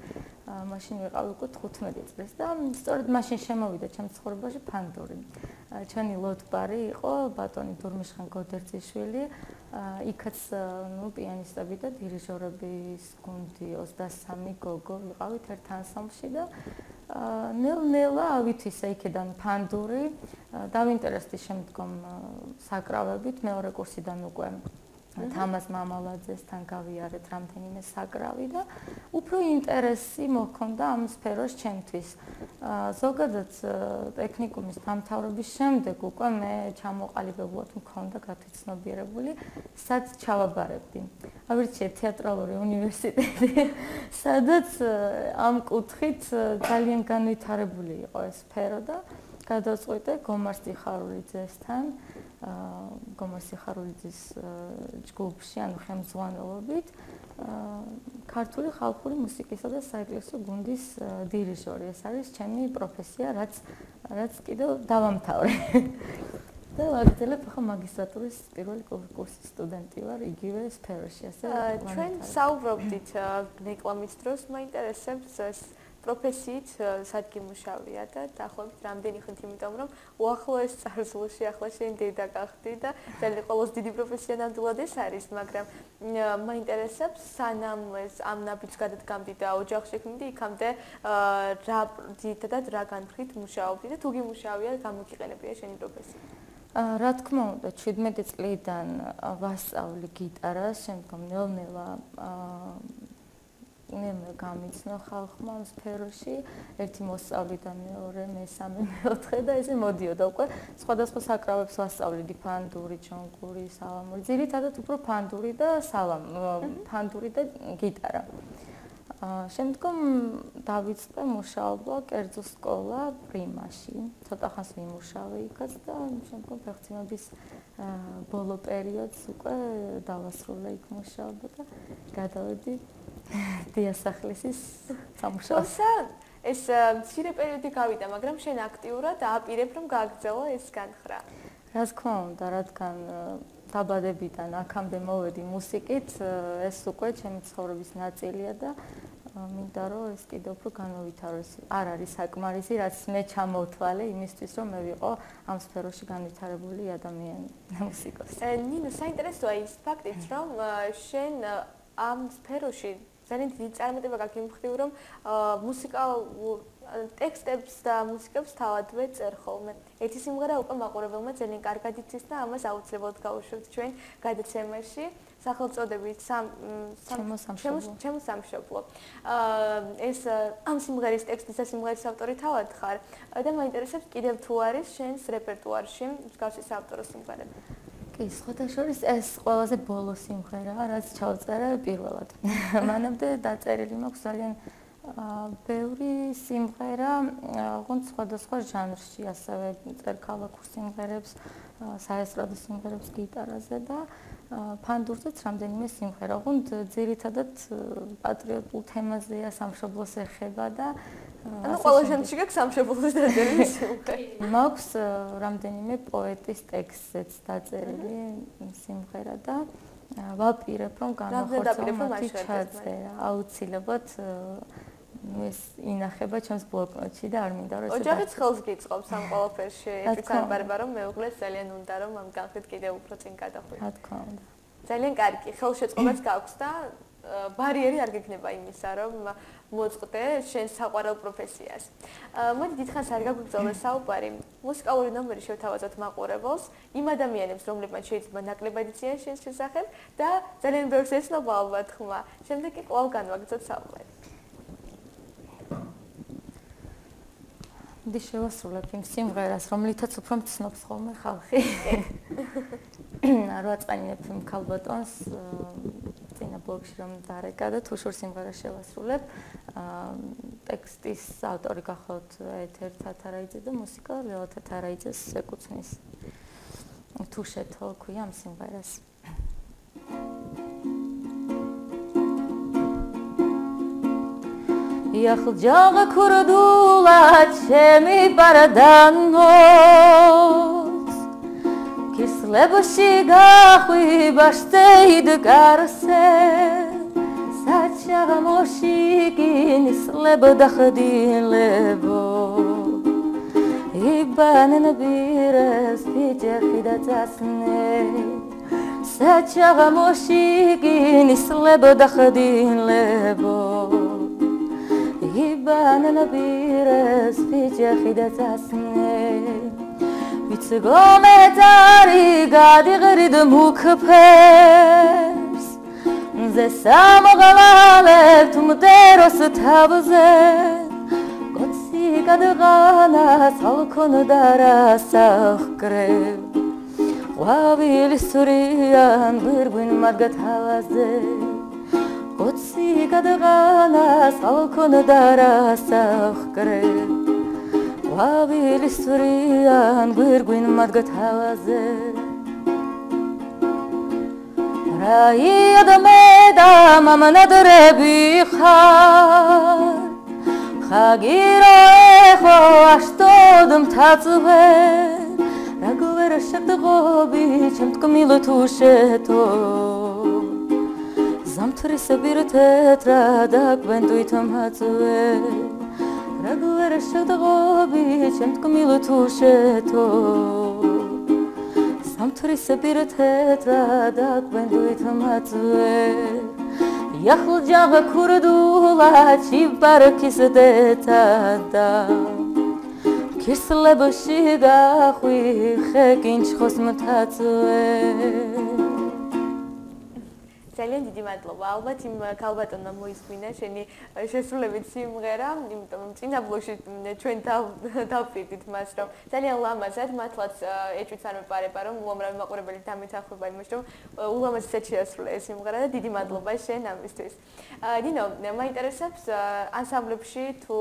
მაშინ ვიყავი უკვე 15 წლის და სწორედ მაშინ შემოვიდა ჩემს ცხოვრებაში ფანდური. ჩვენი ლოტბარი იყო ბატონი დურმიშხან გოდერძიშვილი, იქაც ნუ პიანისტები და დირიჟორების გუნდი 23 გოგო ვიყავით ერთ ანსამბლში და ნელ-ნელა ავითვისე იქიდან ფანდური, დავინტერესდი შემდგომ საკრავებით, მეორე კურსიდან უკვე თამაზ მამალაძესთან გავიარეთ რამდენიმე საკრავი და უფრო ინტერესი მოჰქონდა ამ სფეროს ჩემთვის. ზოგადად ტექნიკუმის დამთავრების შემდეგ უკვე მე ჩამოყალიბებულად მქონდა გათვითცნობიერებული, სადაც ჩავაბარებდი. ავირჩიე თეატრალური უნივერსიტეტი, სადაც ამ კუთხით ძალიან განვითარებული იყო ეს სფერო და გადავწყვიტე გომარ სიხარულიძესთან, გომარ სიხარულიძის ჯგუფში, ანუ ხელმძღვანელობით, ქართული ხალხური მუსიკისა და საეკლესიო გუნდის დირიჟორი. ეს არის ჩემი პროფესია, რაც კიდევ დავამთავრე. და ვაგრძელებ ახლა მაგისტრატურის პირველი კურსის სტუდენტი ვარ იგივე სფეროში, ასე. ჩვენ საუბრობდით რეკლამის დროს, მაინტერესებს ეს პროფესიით სადგიმუშავია და დაახლოებით რამდენი ხნით, იმიტომ რომ უახლოეს წარსულში ახლა შენ დედა გახდი და ძალიან ყოველს დიდი პროფესია ნამდვილად ეს არის, მაგრამ მაინტერესებს სანამ ეს ამ ნაბიჯს გადადგამდი და ოჯახს შექმნიდი, იქამდე ძირითადად რა განხრით მუშაობდი და თუ გიმუშავია, გამოგიყენებია შენი პროფესია? რა თქმა უნდა, 17 წლიდან ვასწავლი გიტარას, შემდგომ ნელ-ნელა მე გამიცნო ხალხმა ამ სფეროში, ერთი მოსწავლიდან მეორე, მესამე, მეოთხე და ესე მოდიოდა უკვე სხვადასხვა საკრავებს ვასწავლიდი, ფანდური, ჩონგური, სალამური, ძირითადად უფრო ფანდური და ფანდური და გიტარა. შემდგომ დავიწყე მუშაობა კერძო სკოლა პრიმაში. ცოტა ხანს ვიმუშავე იქაც და შემდგომ ფეხმძიმების ბოლო პერიოდს უკვე დავასრულე იქ მუშაობა და გადავედი დიასახლისის სამუშაოს. ეს მცირე პერიოდი გავიდა, მაგრამ შენ აქტიურად აპირებ რომ გააგრძელო ეს განხრა. რა თქმა უნდა, რადგან დაბადებიდან აქამდე მოვედი მუსიკით, ეს უკვე ჩემი ცხოვრების ნაწილია და მინდა რომ ეს კიდევ უფრო განვითარო. არ არის საკმარისი, რაც მე ჩამოვთვალე იმისთვის, რომ მე ვიყო ამ სფეროში განვითარებული ადამიანი, მუსიკოსი. ნინო, საინტერესოა ის ფაქტიც, რომ შენ ამ სფეროში ძალიან დიდი წარმატება გაქვს იმ მხრივ, რომ მუსიკალურ ტექსტებს და მუსიკებს თავადვე წერ ხოლმე. ერთი სიმღერა უკვე მაყურებელმა ძალიან კარგად იცის და ამას აუცილებლად გავუშვებთ ჩვენ გადაცემაში. სახელწოდებით ჩემო სამშობლო. ეს ამ სიმღერის ტექსტის და სიმღერის ავტორი თავად ხარ და მაინტერესებს კიდევ თუ არის შენს რეპერტუარში მსგავსი საავტორო სიმღერები. კი, სხვადასხვა ეს ყველაზე ბოლო სიმღერაა, რაც ჩავწერე პირველად. მანამდე დაწერილი მაქვს ძალიან ბევრი სიმღერა, ოღონდ სხვადასხვა ჟანრში, ასევე წერ ქალაქურ სიმღერებს, საესტრადო სიმღერებს გიტარაზე და ფანდურზეც რამდენიმე სიმღერა. ოღონდ ძირითადად პატრიოტულ თემაზეა, სამშობლოს ეხება და ანუ ყველა ჟანრში გაქვს სამშობლოს დაწერილი სიმღერა. მაქვს რამდენიმე პოეტის ტექსტზეც დაწერილი სიმღერა და ვაპირებ რომ განახორციელო მათი ჩაწერა. აუცილებლად ეს ინახება ჩემს ბლოკნოტში და არ მინდა რომ ეს ოჯახიც ხელს გიწყობს ამ ყველაფერში. ეს სამბარბა რომ მეუღლეს ძალიან უნდა რომ ამ განხით კიდევ უფრო წინ გადახვიდე. რა თქმა უნდა. ძალიან კარგი ხელშეწყობაც გაქვს და ბარიერი არ გექნება იმისა რომ მოწყდე შენ საყვარელ პროფესიას. მოდი დიდხანს არ გაგვიგზავნე საუბარი. მუსიკალური ნომერი შევთავაზოთ მაყურებელს, იმ ადამიანებს, რომლებმაც შეიძლება ნაკლებად იციან შენს შესახებ და ძალიან ბევრს ეცნობა ალბათ ხმა. შემდეგ კი კვლავ განვაგრძოთ საუბარი. დი შევასრულებ იმ სიმღერას, რომლითაც უფრო მცნობს ხოლმე ხალხი. რა წაინებ იმ ქალბატონს წინა ბლოგში რომ დარეკა და თუ შორ სიმღერას შევასრულებ. ტექსტის ავტორი გახლავთ ეთერ თათარაიძე და მუსიკა ლეო თათარაიძეს ეკუთვნის. თუ შეთო ქვია ამ სიმღერას. Yaxılcağı kurdular çemi baradanmos Kisle başı gahui baştaydı karse Saçağı moşikin isle badahdin lebo İbanen biraz pijaki da tasne Saçağı moşikin isle badahdin lebo Ibana bires pijahi da tasne Vitgomedari gadi grid mukpers Ze samogale tumderos tabze Gotsi gadgana salkon dara sakhkre Wavil suriyan birgun margat havaze Gotsi gadgana salkon dara sakhkre Wavil suriyan birgun margat havaze Rai adameda mamanadre bikhar Khagiro ekho ashtodum tatzve Ragver shadghobi chemtkmilo tusheto Zamtri sabir tetrada gvenduitam hatzve Ragver shadghobi chemtkmilo tusheto Zamtri sabir tetrada gvenduitam hatzve Yaxılcağı kurdula çibarkis detada Kisle başı gahui xekinç xosmtatzve ძალიან დიდი მადლობა. ალბათ იმ ქალბატონმა მოისმინა შენი შესრულებით სიმღერა, იმიტომ რომ წინა ბლოგში ჩვენ დავფიქრდით მას, რომ ძალიან ლამაზად მართლაც ეჭვიც არ მეპარება, რომ უამრავი მაყურებელი დამეთანხმება იმაში, რომ ულამაზად შეასრულე ეს სიმღერა და დიდი მადლობა შენ ამისთვის. ნინო, მაინტერესებს ანსამბლებში თუ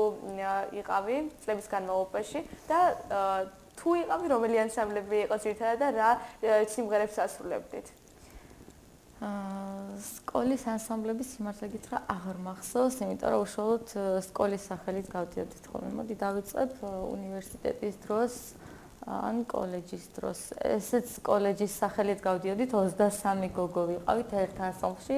იყავი წლების განმავლობაში და თუ იყავი რომელი ანსამბლები იყო ძირითადად და რა სიმღერებს ასრულებდით? სკოლის ანსამბლები სიმართლე გითხრა აღარ მახსოვს, იმიტომ რომ უშუალოდ სკოლის სახელით გავდიოდით ხოლმე. მოდი დავიწყებ უნივერსიტეტის დროს ან კოლეჯის დროს. ესეც კოლეჯის სახელით გავდიოდით 23 გოგო ვიყავით ერთ ანსამბლში.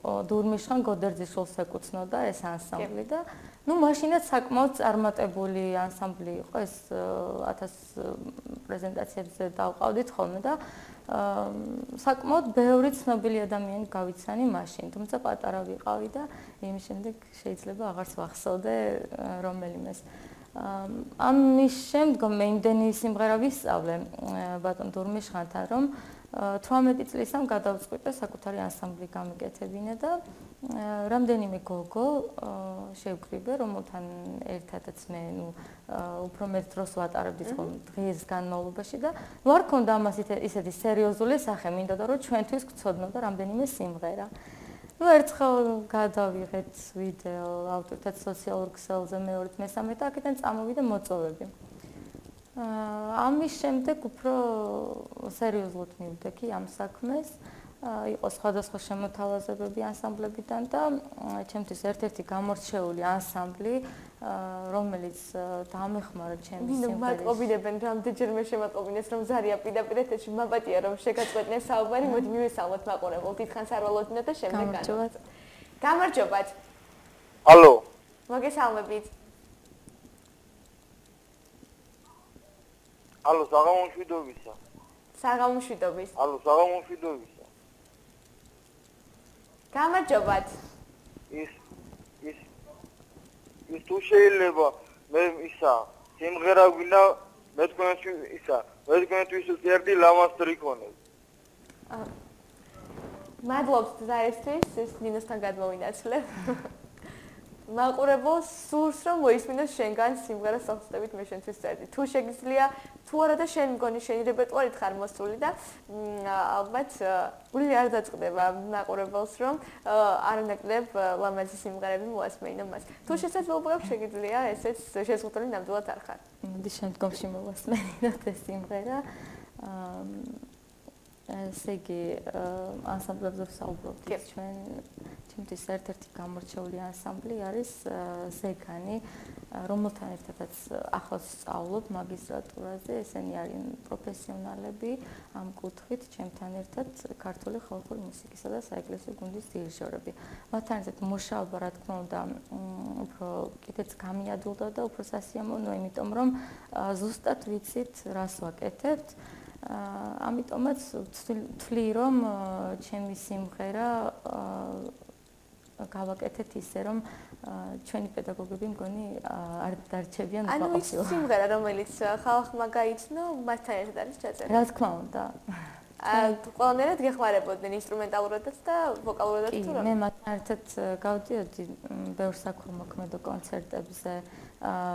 დურმიშხან გოდერძიშვილს ეკუთვნოდა ეს ანსამბლი და მაშინაც საკმაოდ წარმატებული ანსამბლი იყო. ეს 1000 პრეზენტაციებზე დავყავდით ხოლმე და საკმაოდ ბევრი ცნობილი ადამიანი გავიცანი მაშინ, თუმცა პატარა ვიყავი და იმის შემდეგ შეიძლება აღარც ვახსოვდე რომელიმეს. ამის შემდგომ მე იმდენი სიმღერა ვისწავლე ბატონ დურმიშხანთან, რომ 18 წლისამ გადავწყვიტე საკუთარი ანსამბლი გამეკეთებინა და რამდენიმე გოგო შევკრიბე, რომელთან ერთადაც მე უფრო მეტ დროს ვატარებდით ხოლმე დღის განმავლობაში და არ ქონდა ამას ისეთი სერიოზული სახე, მინდოდა რომ ჩვენთვის გვცოდნოდა რამდენიმე სიმღერა. ერთხელ გადავიღეთ ვიდეო ავტორთა სოციალურ ქსელზე მეორედ მესამე და აქედან წამოვიდა მოწვევები. ამის შემდეგ უფრო სერიოზულად მივდექი ამ საქმეს. იყო სხვადასხვა შემოთავაზებები ანსამბლებიდან და ჩემთვის ერთ-ერთი გამორჩეული ანსამბლი, რომელიც დამეხმარა ჩემი სიმღერაში. მატყობინებენ, რამდენჯერმე შემატყობინეს, რომ ზარია პირდაპირ ეთერში მაპატია, რომ შეგაწყვეტნეს საუბარი, მოდი მივესალმოთ მაყურებელ. დიდხანს არ ვალოდნო და შემდეგ განვაცხადოთ. გამარჯობათ. ალო. მოგესალმებით. ალო, საღამომშვიდობისა. საღამომშვიდობის. ალო, საღამომშვიდობისა. გამარჯობათ. ის თუ შეიძლება მე ისა სიმღერა გვინდა მე თქვენთვის ერთი ლამასტრი ქონე. მადლობთ ზაესთვის, ეს ნინოსთან გადმოვინაცვლებ. მაყურებელს სურს რომ მოისმინოს შენგან სიმღერა სახელწოდებით მე შენთვის წერდი. თუ შეგიძლია, თუ არა და შენ მგონი შენი რეპერტუარით ხარ მოსული და ალბათ გული არ დაწყდება მაყურებელს რომ არანაკლებ ლამაზი სიმღერები მოასმენინო მას. თუ შესაძლებლობა გაქვს შეგიძლია ესეც შეზღუდული ნამდვილად არ ხარ. მოდი შემდგომში მოვასმენინოთ ეს სიმღერა. ესე იგი ანსამბლებზე ვსაუბრობთ ჩვენ ჩემთვის ერთ-ერთი გამორჩეული ანსამბლი არის ზეგანი, რომელთან ერთადაც ახლოს ვსწავლობ მაგისტრატურაზე. ესენი არიან პროფესიონალები ამ კუთხით, ჩემთან ერთად ქართული ხალხური მუსიკისა და საეკლესიო გუნდის დირიჟორები. მათთან ერთად მუშაობა, რა თქმა უნდა, უფრო კიდეც გამიადვილდა და უფრო სასიამოვნოა, იმიტომ რომ ზუსტად ვიცით, რას ვაკეთებთ. ამიტომაც ვთვლი, რომ ჩემი სიმღერა გავაკეთეთ ისე, რომ ჩვენი პედაგოგები მგონი არ დარჩებიან უყურებელს. ანუ ის სიმღერა, რომელიც ხალხმა გაიცნო, მასთან ერთად არის ჩაწერილი. რა თქმა უნდა. ყველანაირად გეხმარებოდნენ ინსტრუმენტალურადაც და ვოკალურადაც თუ რა? მე მათთან ერთად გავდიოდი ბევრ საქველმოქმედო კონცერტებზე,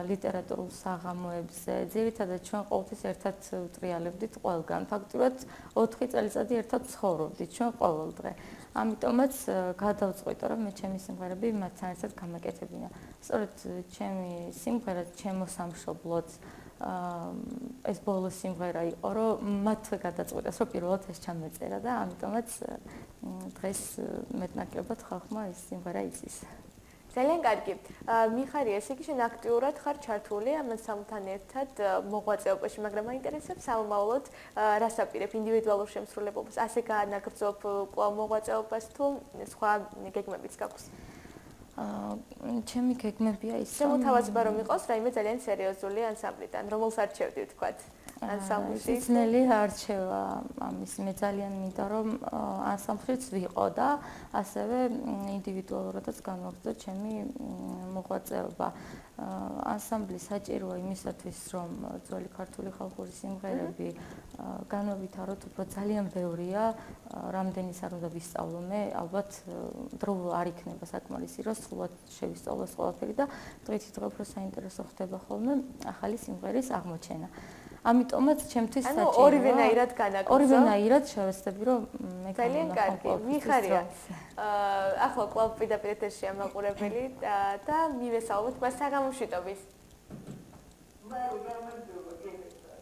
ლიტერატურულ საღამოებზე. ძირითადად ჩვენ ყოველთვის ერთად ვტრიალებდით ყველგან. ფაქტურად 4 წელიწადი ერთად ცხოვრობდით ჩვენ ყოველ დღე. ამიტომაც გადავწყვიტე, რომ მე ჩემი სიმღერები მათთან ერთად გამეკეთებინა. სწორედ ჩემი სიმღერა ჩემო სამშობლოც ეს ბოლო სიმღერა იყო, რომ მათ გადაწყვიტეს, რომ პირველად ეს ჩამეწერა და ამიტომაც დღეს მეტნაკლებად ხალხმა ეს სიმღერა იცის. ძალიან კარგი. მიხარია, ესე იგი შენ აქტიურად ხარ ჩართული ამ სამთან ერთად მოღვაწეობაში, მაგრამ მაინტერესებს სამომავლოდ რას აპირებ ინდივიდუალურ შემსრულებლობას, ასე გაანაგრძობ კვლავ მოღვაწეობას თუ სხვა გეგმებიც გაქვს? ჩემი გეგმებია ის, რომ შემოთავაზება რომ იყოს რაიმე ძალიან სერიოზული ანსამბლიდან, რომელს არჩევდი თქვათ? ანსამბლში ძნელი არჩევა ამის მე ძალიან მინდა რომ ანსამბლშიც ვიყო და ასევე ინდივიდუალურადაც განვაგრძო ჩემი მოღვაწეობა. ანსამბლი საჭიროა იმისათვის რომ ძველი ქართული ხალხური სიმღერები განავითაროთ, უფრო ძალიან ბევრია, რამდენის არ უნდა ვისწავლო მე, ალბათ დრო არ იქნება საკმარისი, რომ სრულად შევისწავლოს ყველაფერი და დღითი დღე უფრო საინტერესო ხდება ხოლმე ახალი სიმღერის აღმოჩენა. ამიტომაც ჩემთვის საჭიროა. ანუ ორივენაირად განაგრძო. ორივენაირად შევესწრები, რომ მე ძალიან კარგი. მიხარია. ახლა კვლავ პირდაპირ ეთერშია მაყურებელი და მივესალმოთ მას საღამომშვიდობის.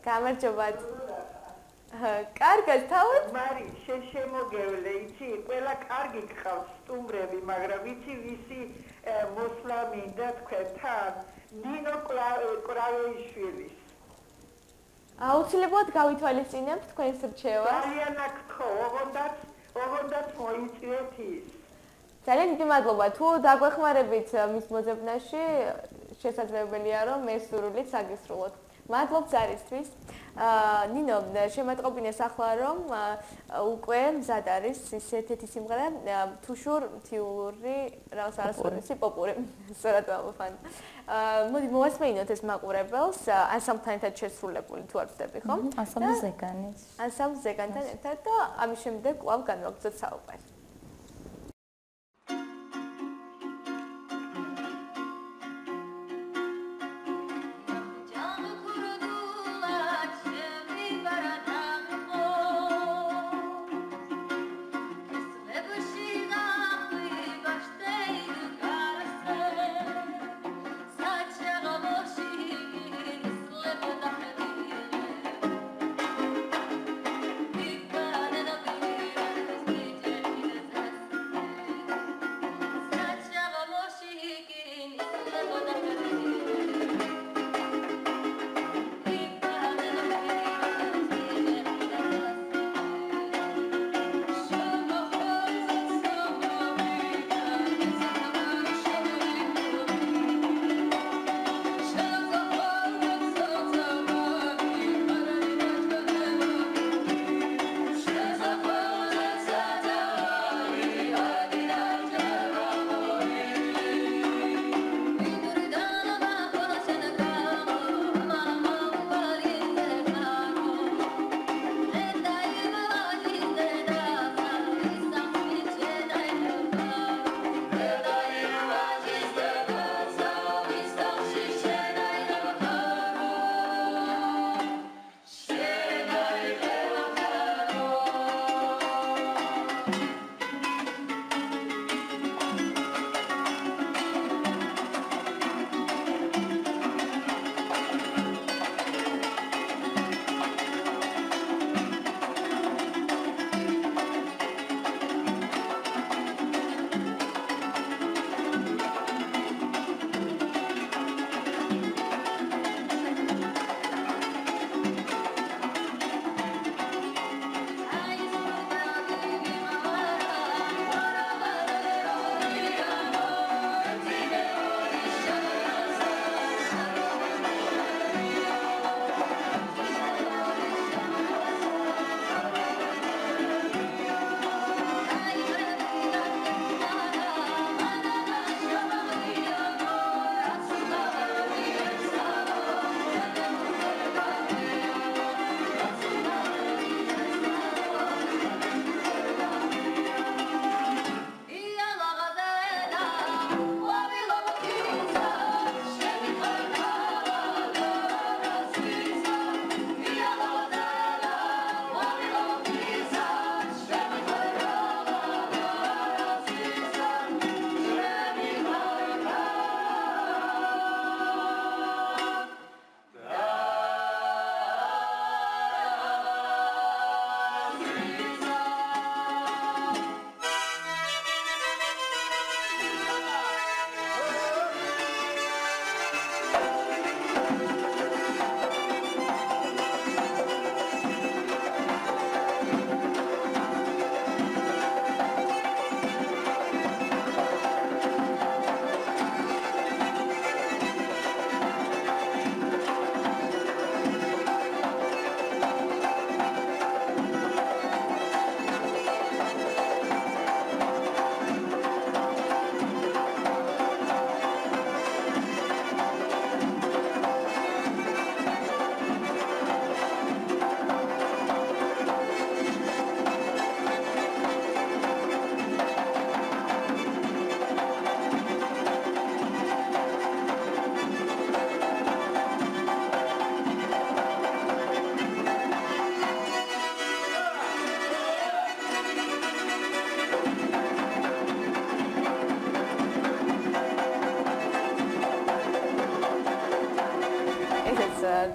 გამარჯობათ. კარგად თავად? მარი, შენ შემოგევლე, იცი, ყველა კარგი გყავს სტუმრები, მაგრამ იცი ვისი მოსვლა მინდა თქვენთან? ნინო კრავეიშვილის. აუცილებლად გავითვალისწინებთ თქვენს რჩევას. ძალიან გთხოვ, ოღონდაც მოიწვიეთ ის. ძალიან დიდი მადლობა. თუ დაგვეხმარებით მის მოძებნაში, შესაძლებელია რომ მე სურვილით საგისრულოთ. მადლობ ზარისთვის. ნინო, შემატყობინეს ახლა რომ უკვე მზად არის ის ერთ-ერთი სიმღერა თუშურ თიულური რაღაც არასწორი პოპური სწორად ვამბობ. მოდი მოვასმეინოთ ეს მაყურებელს ანსამბლთან ერთად შესრულებული თუ არ ვწდები ხო? ანსამბლ ზეგანი. ანსამბლ ზეგანთან ერთად და ამის შემდეგ კვლავ განვაგრძოთ საუბარი.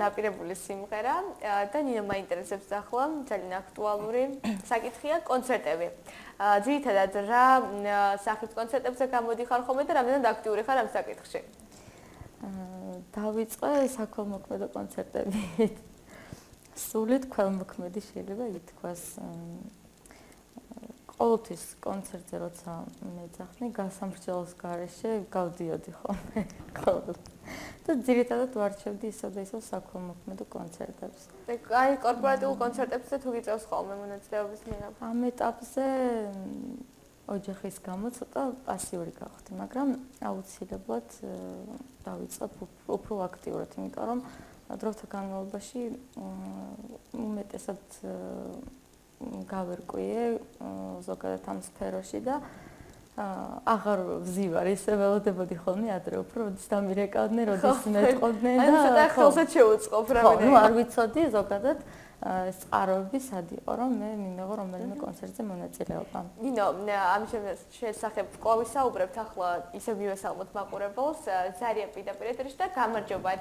დაპირებული სიმღერა და ნინო მაინტერესებს ახლა ძალიან აქტუალური საკითხია კონცერტები. ძირითადად რა სახის კონცერტებზე გამოდიხარ ხოლმე და რამდენად აქტიური ხარ ამ საკითხში? დავიწყე საქველმოქმედო კონცერტებით. სულით ქველმოქმედი შეიძლება ითქვას. ყოველთვის კონცერტზე როცა მეძახნი, გასამრჩეველს გარეშე გავდიოდი ხოლმე ყოველ. და ძირითადად ვარჩევდი ისევ და ისევ საქველმოქმედო კონცერტებს. აი კორპორატიულ კონცერტებზე თუ გიწევს ხოლმე მონაწილეობის მიღება? ამ ეტაპზე ოჯახის გამო ცოტა პასიური გავხდი, მაგრამ აუცილებლად დავიწყებ უფრო აქტიურად, იმიტომ რომ დროთა განმავლობაში უმეტესად გავერკვიე ზოგადად ამ სფეროში და აღარ ვზივარ, ისე ველოდებოდი ხოლმე ადრე უფრო, როდის დამირეკავდნენ, როდის მეტყოდნენ და ცოტა ხელსაც შეუწყობ რამდენი. ნუ არ ვიცოდი ზოგადად ეს წყაროები სად იყო, რომ მე მიმეღო რომელიმე კონცერტზე მონაწილეობა. ნინო, ამ შესახებ გვისაუბრებთ ახლა ისე მივესალმოთ მაყურებელს, ზარია პირდაპირ ეთერში და გამარჯობათ.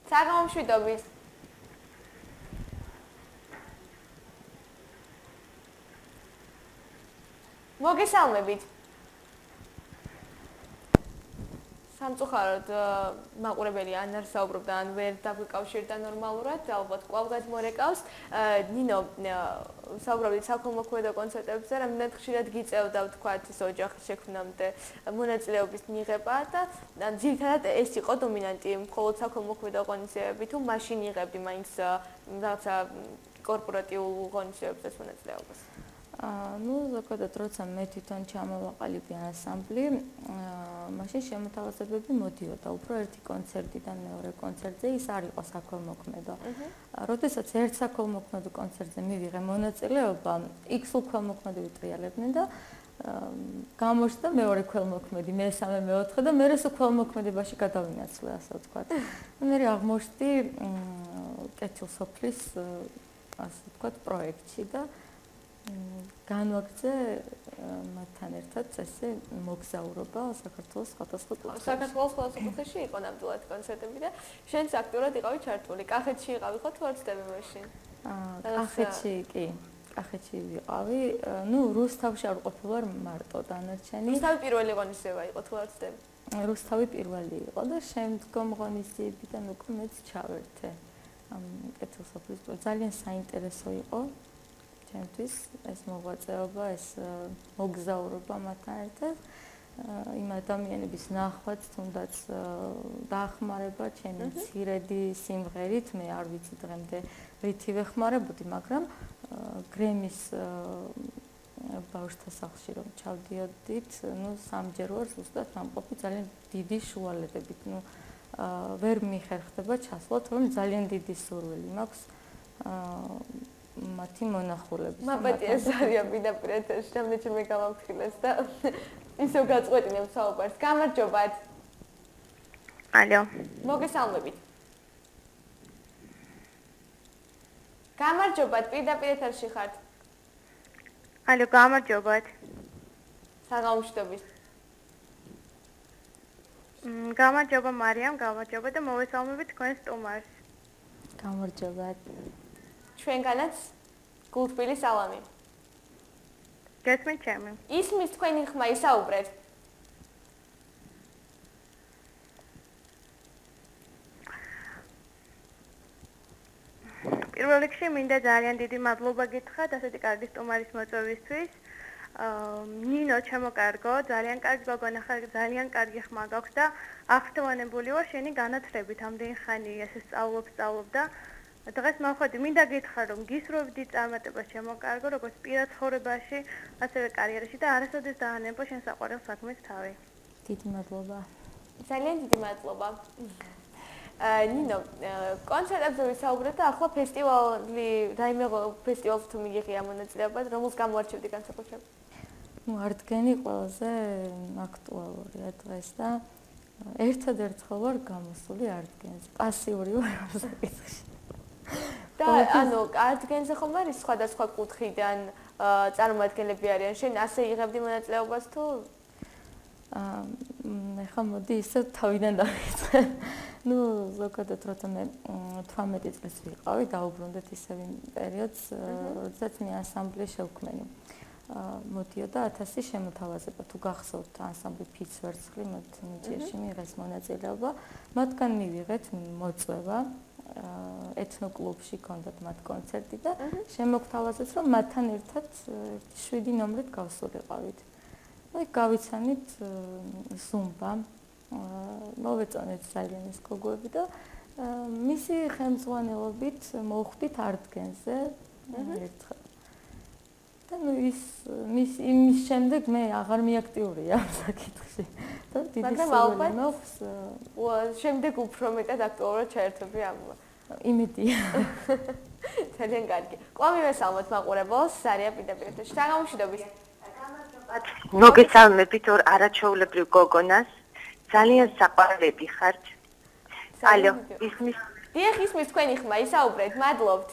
საღამომშვიდობით. მოგესალმებით. სამწუხაროდ მაყურებელი ან არ საუბრობდა, ან ვერ დაგვიკავშირდა ნორმალურად, ალბათ კვლავ გადმორეკავს. ნინო, საუბრობდით საქველმოქმედო კონცერტებზე, რამდენად ხშირად გიწევდა ვთქვათ ის ოჯახის შექმნამდე მონაწილეობის მიღება და ძირითადად ეს იყო დომინანტი, მხოლოდ საქველმოქმედო ღონისძიებები თუ მაშინ იღებდი მაინც რაღაცა კორპორატიულ ღონისძიებებს მონაწილეობას? ნუ ზოგადად როცა მე თვითონ ჩამოვაყალიბე ანსამბლი, მაშინ შემოთავაზებები მოდიოდა უფრო ერთი კონცერტიდან მეორე კონცერტზე, ის არ იყო საქველმოქმედო. როდესაც ერთ საქველმოქმედო კონცერტზე მივიღე მონაწილეობა, იქ სულ ქველმოქმედები ტრიალებდნენ და გამოჩნდა მეორე ქველმოქმედი, მესამე, მეოთხე და მე სულ ქველმოქმედებაში გადავინაცვლე, ასე ვთქვათ. მე აღმოჩნდი კეთილსოფლის ასე ვთქვათ პროექტში და განვაგრძე მათთან ერთად ესე მოგზაურობა საქართველოს სხვადასხვა კუთხეში. საქართველოს სხვადასხვა კუთხეში იყო ნამდვილად კონცერტები და შენც აქტიურად იყავი ჩართული. კახეთში იყავი ხო თუ არ ვცდები მაშინ? კახეთში კი. კახეთში ვიყავი. ნუ რუსთავში არ ყოფილვარ მარტო დანარჩენი. რუსთავი პირველი ღონისძიება იყო თუ არ ვცდები? რუსთავი პირველი იყო და შემდგომ ღონისძიებიდან უკვე მეც ჩავერთე. ამ კეთილსოფლის ძალიან საინტერესო იყო. ჩემთვის ეს მოღვაწეობა, ეს მოგზაურობა მათთან ერთად, იმ ადამიანების ნახვაც, თუნდაც დაახმარება ჩემი მცირედი სიმღერით, მე არ ვიცი დღემდე რითი ვეხმარებოდი, მაგრამ გრემის ბავშვთა სახლში რომ ჩავდიოდით, ნუ სამჯერ ვარ ზუსტად ამყოფი ძალიან დიდი შუალედებით, ნუ ვერ მიხერხდება ჩასვლათ, რომ ძალიან დიდი სურვილი მაქვს მათი მონახულების. მაპატია ზარია პირდაპირ ეთერში, რამდენი მე გამამფრინეს და ისევ გაწყვეტინებ საუბარს. გამარჯობათ. ალო. მოგესალმებით. გამარჯობათ, პირდაპირ ეთერში ხართ. ალო, გამარჯობათ. საღამომშვიდობით. გამარჯობა მარიამ, გამარჯობა და მოვესალმებით თქვენს სტუმარს. გამარჯობათ. ჩვენგანაც გულთბილი სალამი. გესმით ჩემი? ისმის თქვენი ხმა ისაუბრეთ. პირველ რიგში მინდა ძალიან დიდი მადლობა გითხრათ ასეთი კარგი სტუმარის მოწვევისთვის. ნინო ჩემო კარგო, ძალიან კარგი გოგონა ხარ, ძალიან კარგი ხმა გაქვს და აღფრთოვანებული ვარ შენი განათლებით. ამდენი ხანი ესე სწავლობ და დღეს მოხვედი, მინდა გითხრათ, რომ გისურვებდი წარმატებას ჩემო კარგო, როგორც პირად ცხოვრებაში, ასევე კარიერაში და არასოდეს დაანებო შენ საყვარელ საქმეს თავი. დიდი მადლობა. ძალიან დიდი მადლობა. ნინო, კონცერტებზე ვისაუბრეთ და ახლა ფესტივალი, რაიმე ფესტივალს თუ მიიღია მონაწილეობა, რომელს გამოარჩევდი განსაკუთრებით? ნუ არტგენი ყველაზე აქტუალურია დღეს და ერთადერთხელ ვარ გამოსული არტგენზე. პასიური ვარ ამ საკითხში. და ანუ არტგენზე ხომ არის სხვადასხვა კუთხიდან წარმოადგენლები არიან? შენ ასე იღებდი მონაწილეობას თუ? ეხლა მოდი ისე თავიდან დავიწყე. ну, ზოგადად როცა მე 18 წლის ვიყავი, დაუბრუნდეთ ისევ იმ პერიოდს, როდესაც მე ანსამბლი შევქმენი. მოდიოდა 1000 შემოთავაზება. თუ გახსოვთ ანსამბლი ფიც ვერცხლი, მათ ნიჭიერში მიიღეს მონაწილეობა. მათგან მივიღეთ მოწვევა. ეთნოკლუბში კონდათ მათ კონცერტი და შემოგთავაზეთ, რომ მათთან ერთად 7 ნომრით გავსულიყავით. აი გავიცანით ზუმბა. მოვეწონეთ საილენის გოგოები და მისი ხელმძღვანელობით მოვხვდით არტგენზე ერთხელ. და ნუ იმის შემდეგ მე აღარ მიაქტიურია ამ საკითხში. და დიდი სურვილი მაქვს შემდეგ უფრო მეტად აქტუალურად ჩაერთვები ამ იმედია. ძალიან კარგი. ყვავი მესალმოთ მაყურებელს, სარია პირდაპირ შთაგამშვიდობის. მოგესალმებით ორ არაჩვეულებრივ გოგონას. ძალიან საყვარლები ხართ. ალო, ისმის. დიახ, ისმის თქვენი ხმა, ისაუბრეთ, მადლობთ.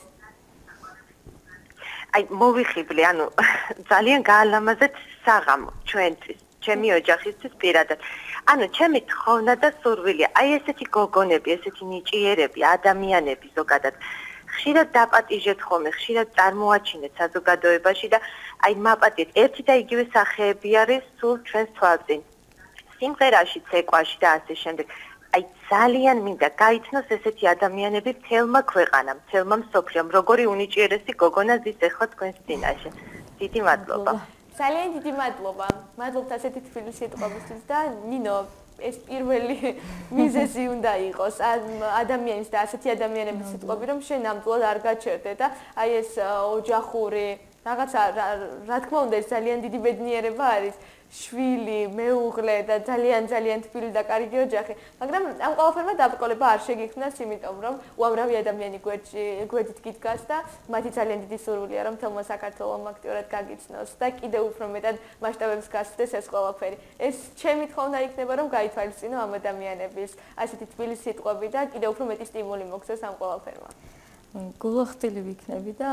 აი, მოვიხიბლი, ანუ ძალიან გაალამაზეთ საღამო ჩვენთვის, ჩემი ოჯახისთვის პირადად. ანუ ჩემი თხოვნა და სურვილია, აი ესეთი გოგონები, ესეთი ნიჭიერები, ადამიანები ზოგადად ხშირად დაპატიჟეთ ხოლმე, ხშირად წარმოაჩინეთ საზოგადოებაში და აი მაპატიეთ, ერთი და იგივე სახეები არის სულ ჩვენს თვალწინ. სიმღერაში, ცეკვაში და ასე შემდეგ. აი ძალიან მინდა გაიცნოს ესეთი ადამიანები მთელმა ქვეყანამ, მთელმა მსოფლიომ, როგორი უნიჭიერესი გოგონა ზის ახლა თქვენს წინაშე. დიდი მადლობა. ძალიან დიდი მადლობა. მადლობთ ასეთი თბილი სიტყვებისთვის და ნინო, ეს პირველი მიზეზი უნდა იყოს ადამიანის და ასეთი ადამიანების სიტყვები, რომ შენ ნამდვილად არ გაჩერდე და აი ეს ოჯახური რაღაცა რა თქმა უნდა ეს ძალიან დიდი ბედნიერება არის. შვილი, მეუღლე და ძალიან თბილი და კარგი ოჯახი, მაგრამ ამ ყველაფერმა დაბრკოლება არ შეგიქმნას, იმიტომ რომ უამრავი ადამიანი გვერდით გიდგას და მათი ძალიან დიდი სურვილია რომ თელმა საქართველოს აქტიურად გაგიცნოს და კიდევ უფრო მეტად მასშტაბებს გასცდეს ეს ყველაფერი. ეს ჩემი თხოვნა იქნება რომ გაითვალისწინო ამ ადამიანების ასეთი თბილი სიტყვები და კიდევ უფრო მეტი სტიმული მოგცეს ამ ყველაფერმა. გულახდილი ვიქნები და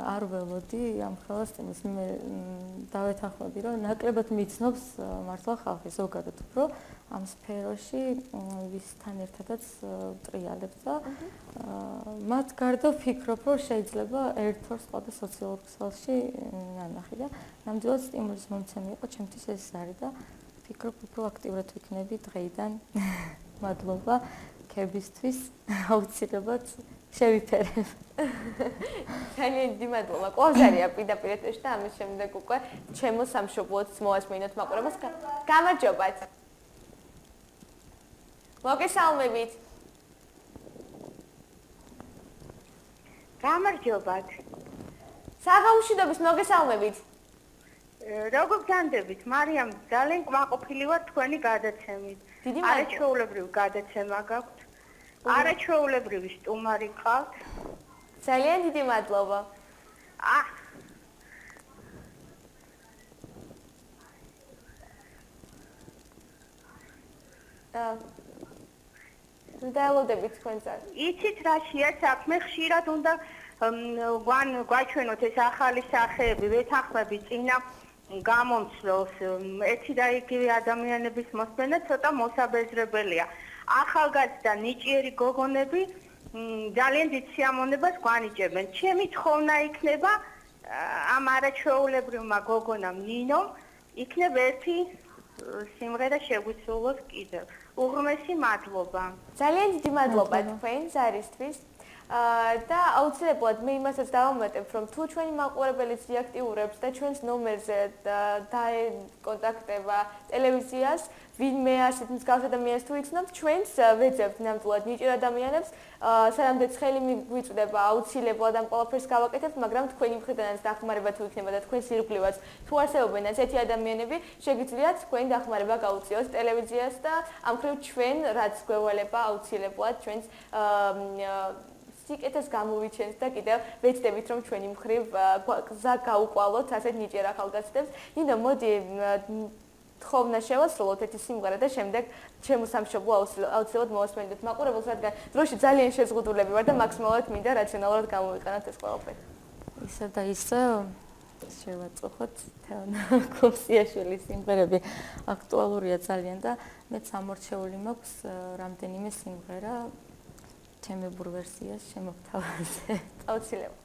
არ ველოდი ამ ხელას წინას მე დავეთანხმები რომ ნაკლებად მიცნობს მართლა ხალხი ზოგადად უფრო ამ სფეროში ვისთან ერთადაც ტრიალებს და მათ გარდა ვფიქრობ რომ შეიძლება ერთ ორ სხვა სოციალურ ქსელში ნანახი და ნამდვილად სტიმულის მომცემი იყო ჩემთვის ეს არის და ვფიქრობ უფრო აქტიურად ვიქნები დღეიდან მადლობა ქებისთვის აუცილებლად შევიფერებ. ძალიან დიდი მადლობა. ყვავზარია პირდაპირ ეთერში და ამის შემდეგ უკვე ჩემო სამშობლოც მოასმინოთ მაყურებელს. გამარჯობათ. მოგესალმებით. გამარჯობათ. საღამოშიდობის მოგესალმებით. როგორ განდებით, მარიამ, ძალიან კმაყოფილი ვარ თქვენი გადაცემით. დიდი მადლობა. არაჩვეულებრივ გადაცემა გაქვთ. არაჩვეულებრივი სტუმარი ყავთ. ძალიან დიდი მადლობა. დაელოდებით თქვენსაც. იცით რაშია საქმე, ხშირად უნდა გვაჩვენოთ ეს ახალი სახეები, ვეთანხმები წინა გამომცვლელს. ერთი და იგივე ადამიანების მოსმენა ცოტა მოსაბეზრებელია. ახალგაზრდა ნიჭიერი გოგონები ძალიან დიდ სიამოვნებას გვანიჭებენ. ჩემი თხოვნა იქნება ამ არაჩვეულებრივმა გოგონამ ნინომ იქნება ერთი სიმღერა შეგვიცვლოს კიდევ. უღრმესი მადლობა. ძალიან დიდი მადლობა თქვენ ზარისთვის. და აუცილებლად მე იმასაც დავამატებ, რომ თუ ჩვენი მაყურებელი აქტიურებს და ჩვენს ნომერზე დაეკონტაქტება ტელევიზიას, ვინმე ასეთ მსგავს ადამიანს თუ იცნობთ, ჩვენს ვეძებთ ნამდვილად ნიჭიერ ადამიანებს, სანამდე ცხელი მიგვიწვდება, აუცილებლად ამ ყველაფერს გავაკეთებთ, მაგრამ თქვენი მხრიდანაც დახმარება თუ იქნება და თქვენს ირგვლივაც თუ არსებობენ ასეთი ადამიანები, შეგიძლიათ თქვენი დახმარება გაუწიოთ ტელევიზიას და ამ მხრივ ჩვენ რაც გვევალება აუცილებლად ჩვენს სიკეთეს გამოვიჩენთ და კიდევ ვეცდებით რომ ჩვენი მხრივ გზა გაუყვალოთ ასეთ ნიჭიერ ახალგაზრდებს. ნინო, მოდი თხოვნა შევასრულოთ ერთი სიმღერა და შემდეგ ჩემო სამშობლო აუცილებლად მოვასმენდეთ მაყურებელს, რადგან დროში ძალიან შეზღუდულები ვარ და მაქსიმალურად მინდა რაციონალურად გამოვიყენოთ ეს ყველაფერი. ისა და ისა შევაწუხოთ თეონა კუსიაშვილის სიმღერები აქტუალურია ძალიან და მეც ამორჩეული მაქვს რამდენიმე სიმღერა ჩემებურ ვერსიას შემოგთავაზე. აუცილებლად.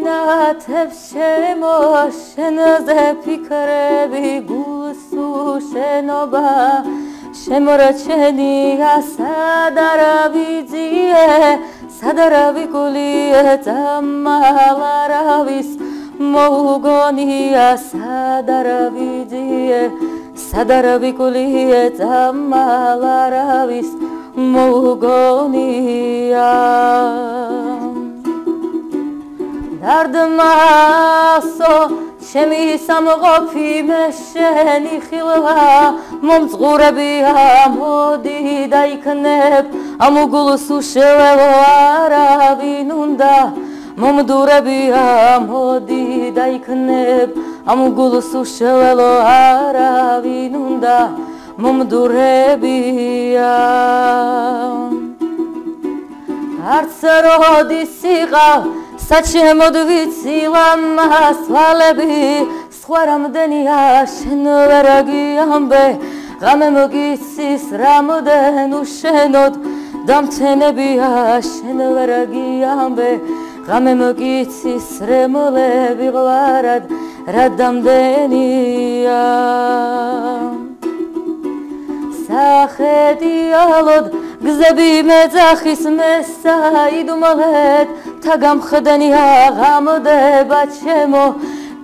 ინათებს შემოშენზე ფიქრები გულს უშენობა შემორჩენია სადარავი გულია დამალარავის მოუგონია სადარავი გულია დამალარავის მოუგონია დარდმასო ჩემი სამყოფი მე შენი ხილვა მომწყურებია მოდი დაიქნებ ამ გულს უშველო არავინ უნდა მომდურებია მოდი დაიქნებ ამ გულს უშველო არავინ უნდა მომდურებია არც როდის იყავ საჩემოდ ვიცი ლამას ვალები სხვა რამდენია შენ ვერ აგიამბე ღამე მოგიცის რამდენ უშენოდ დამცენებია შენ ვერ აგიამბე ღამე მოგიცის რემოლები ღვარად რა დამდენია სახედიალოდ გზები მეძახის მესაიდუმალეთ თაგამხდენია ღამდება ჩემო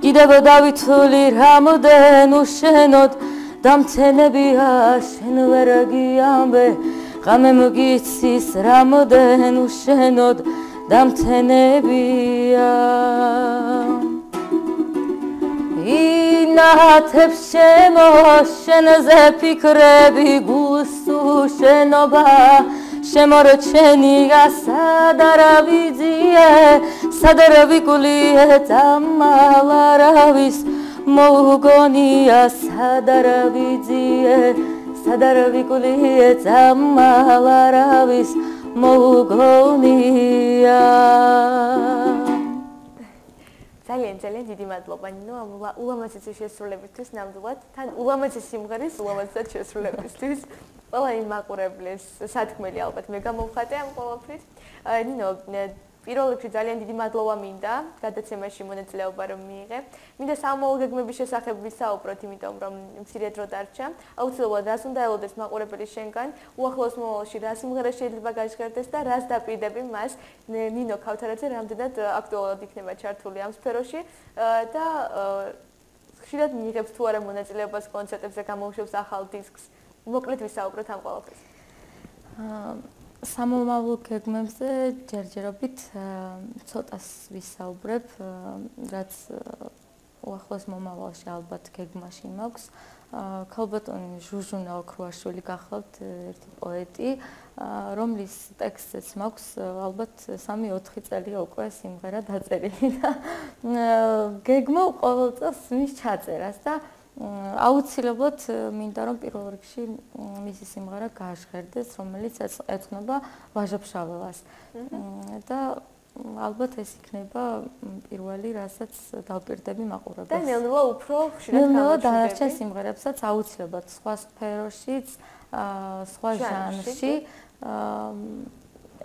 კიდევ დავითვლი რამდენ უშენოდ დამცენებია შენ ვერ აგიამბე ღამე მოგიცის რამდენ უშენოდ დამცენებია ინათებს შემოშენზე ფიქრები გულს უშენობა შემორჩენია სადარავი გულია დამალარავის მოუგონია სადარავი გულია დამალარავის მოუგონია ძალიან დიდი მადლობა ნინო ამ ულამაზესი შესრულებისთვის ნამდვილად თან ულამაზესი სიმღერის ულამაზად შესრულებისთვის ყველა იმ მაყურებლის სათქმელი ალბათ მე გამოვხატე ამ ყოველთვის ნინო პირველ რიგში ძალიან დიდი მადლობა მინდა გადაცემაში მონაწილეობა რომ მიიღე მინდა სამოვალ გეგმების შესახებ ვისაუბროთ იმიტომ რომ მცირე დრო დარჩა აუცილებლად რას უნდა ელოდეს მაყურებელი შენგან უახლოეს მომავალში რა სიმღერა შეიძლება გაჟღერდეს და რას დაპირდები მას ნინო ქავთარაძე რამდენად აქტუალურად იქნება ჩართული ამ სფეროში და ხშირად მიიღებს თუ არა მონაწილეობას კონცერტებზე გამოუშვებს ახალ დისკს მოკლედ ვისაუბროთ ამ ყველაფერს სამომავლო გეგმებზე ჯერჯერობით ცოტას ვისაუბრებ, რაც უახლოეს მომავალში ალბათ გეგმაში მაქვს. ქალბატონი ჟუჟუნა ოქროაშვილი გახლავთ ერთი პოეტი, რომლის ტექსტიც მაქვს ალბათ 3-4 წელია უკვე სიმღერა დაწერილი და გეგმა ყოველ წელს მის ჩაწერას და აუცილებლად მინდა რომ პირველ რიგში მისი სიმღერა გააჟღერდეს, რომელიც ეძღვნება ვაჟა-ფშაველას. და ალბათ ეს იქნება პირველი, რასაც დავპირდები მაყურებელს. და ნელ-ნელა უფრო ხშირად გამოჩნდება. დანარჩენ სიმღერებსაც აუცილებლად სხვა სფეროშიც, სხვა ჟანრში,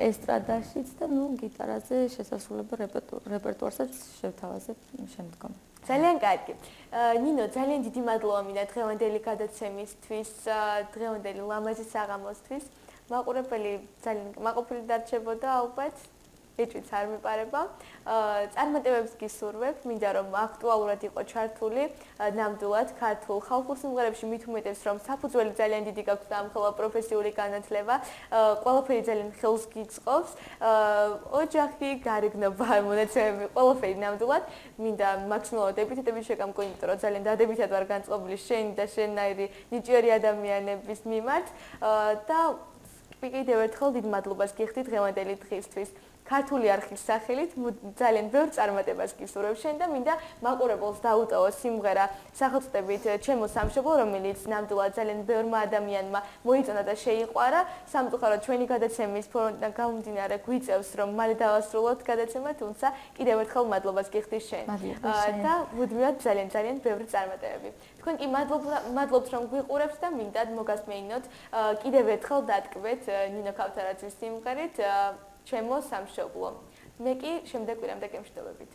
ესტრადაშიც და გიტარაზე შესასრულებელ რეპერტუარსაც შევთავაზებ შემდგომ. ძალიან კარგი. ნინო, ძალიან დიდი მადლობა მინდა დღევანდელი გადაცემისთვის, დღევანდელი ლამაზი საღამოსთვის. მაყურებელი ძალიან მაყოფილი დარჩებოდა ალბათ. ეჭვიც არ მიპარება. წარმატებებს გისურვებ, მინდა რომ აქტუალურად იყო ჩართული ნამდვილად ქართულ ხალხურ სიმღერებში მით უმეტეს რომ საფუძველი ძალიან დიდი გაქვს და ამხელა პროფესიული განათლება, ყველაფერი ძალიან ხელს გიწყობს. ოჯახი, გარეგნობა, მონაცემები, ყველაფერი ნამდვილად მინდა მაქსიმალურად ეპითეტები შეგამკო, იმიტომ რომ ძალიან დადებითად ვარ განწყობილი შენი და შენნაირი ნიჭიერი ადამიანების მიმართ და კიდევ ერთხელ დიდ მადლობას გიხდით დღევანდელი დღისთვის. ქართული არხის სახელით ძალიან ბევრ წარმატებას გისურვებ შენ და მინდა მაყურებელს დაუტოვო სიმღერა სახელწოდებით ჩემო სამშობლო, რომელიც ნამდვილად ძალიან ბევრმა ადამიანმა მოიწონა და შეიყვარა. სამწუხაროდ ჩვენი გადაცემის ფორმატიდან გამომდინარე გვიწევს რომ მალე დავასრულოთ გადაცემა, თუმცა კიდევ ერთხელ მადლობას გიხდი შენ. და მუდმივად ძალიან ბევრი წარმატებები. თქვენ კი მადლობთ რომ გვიყურებთ და მინდათ მოგასმენინოთ კიდევ ერთხელ დატკბეთ ნინო ქავთარაძის სიმღერით ჩემო სამშობლო. მე კი შემდეგ კვირამდე გემშვიდობებით.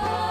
Oh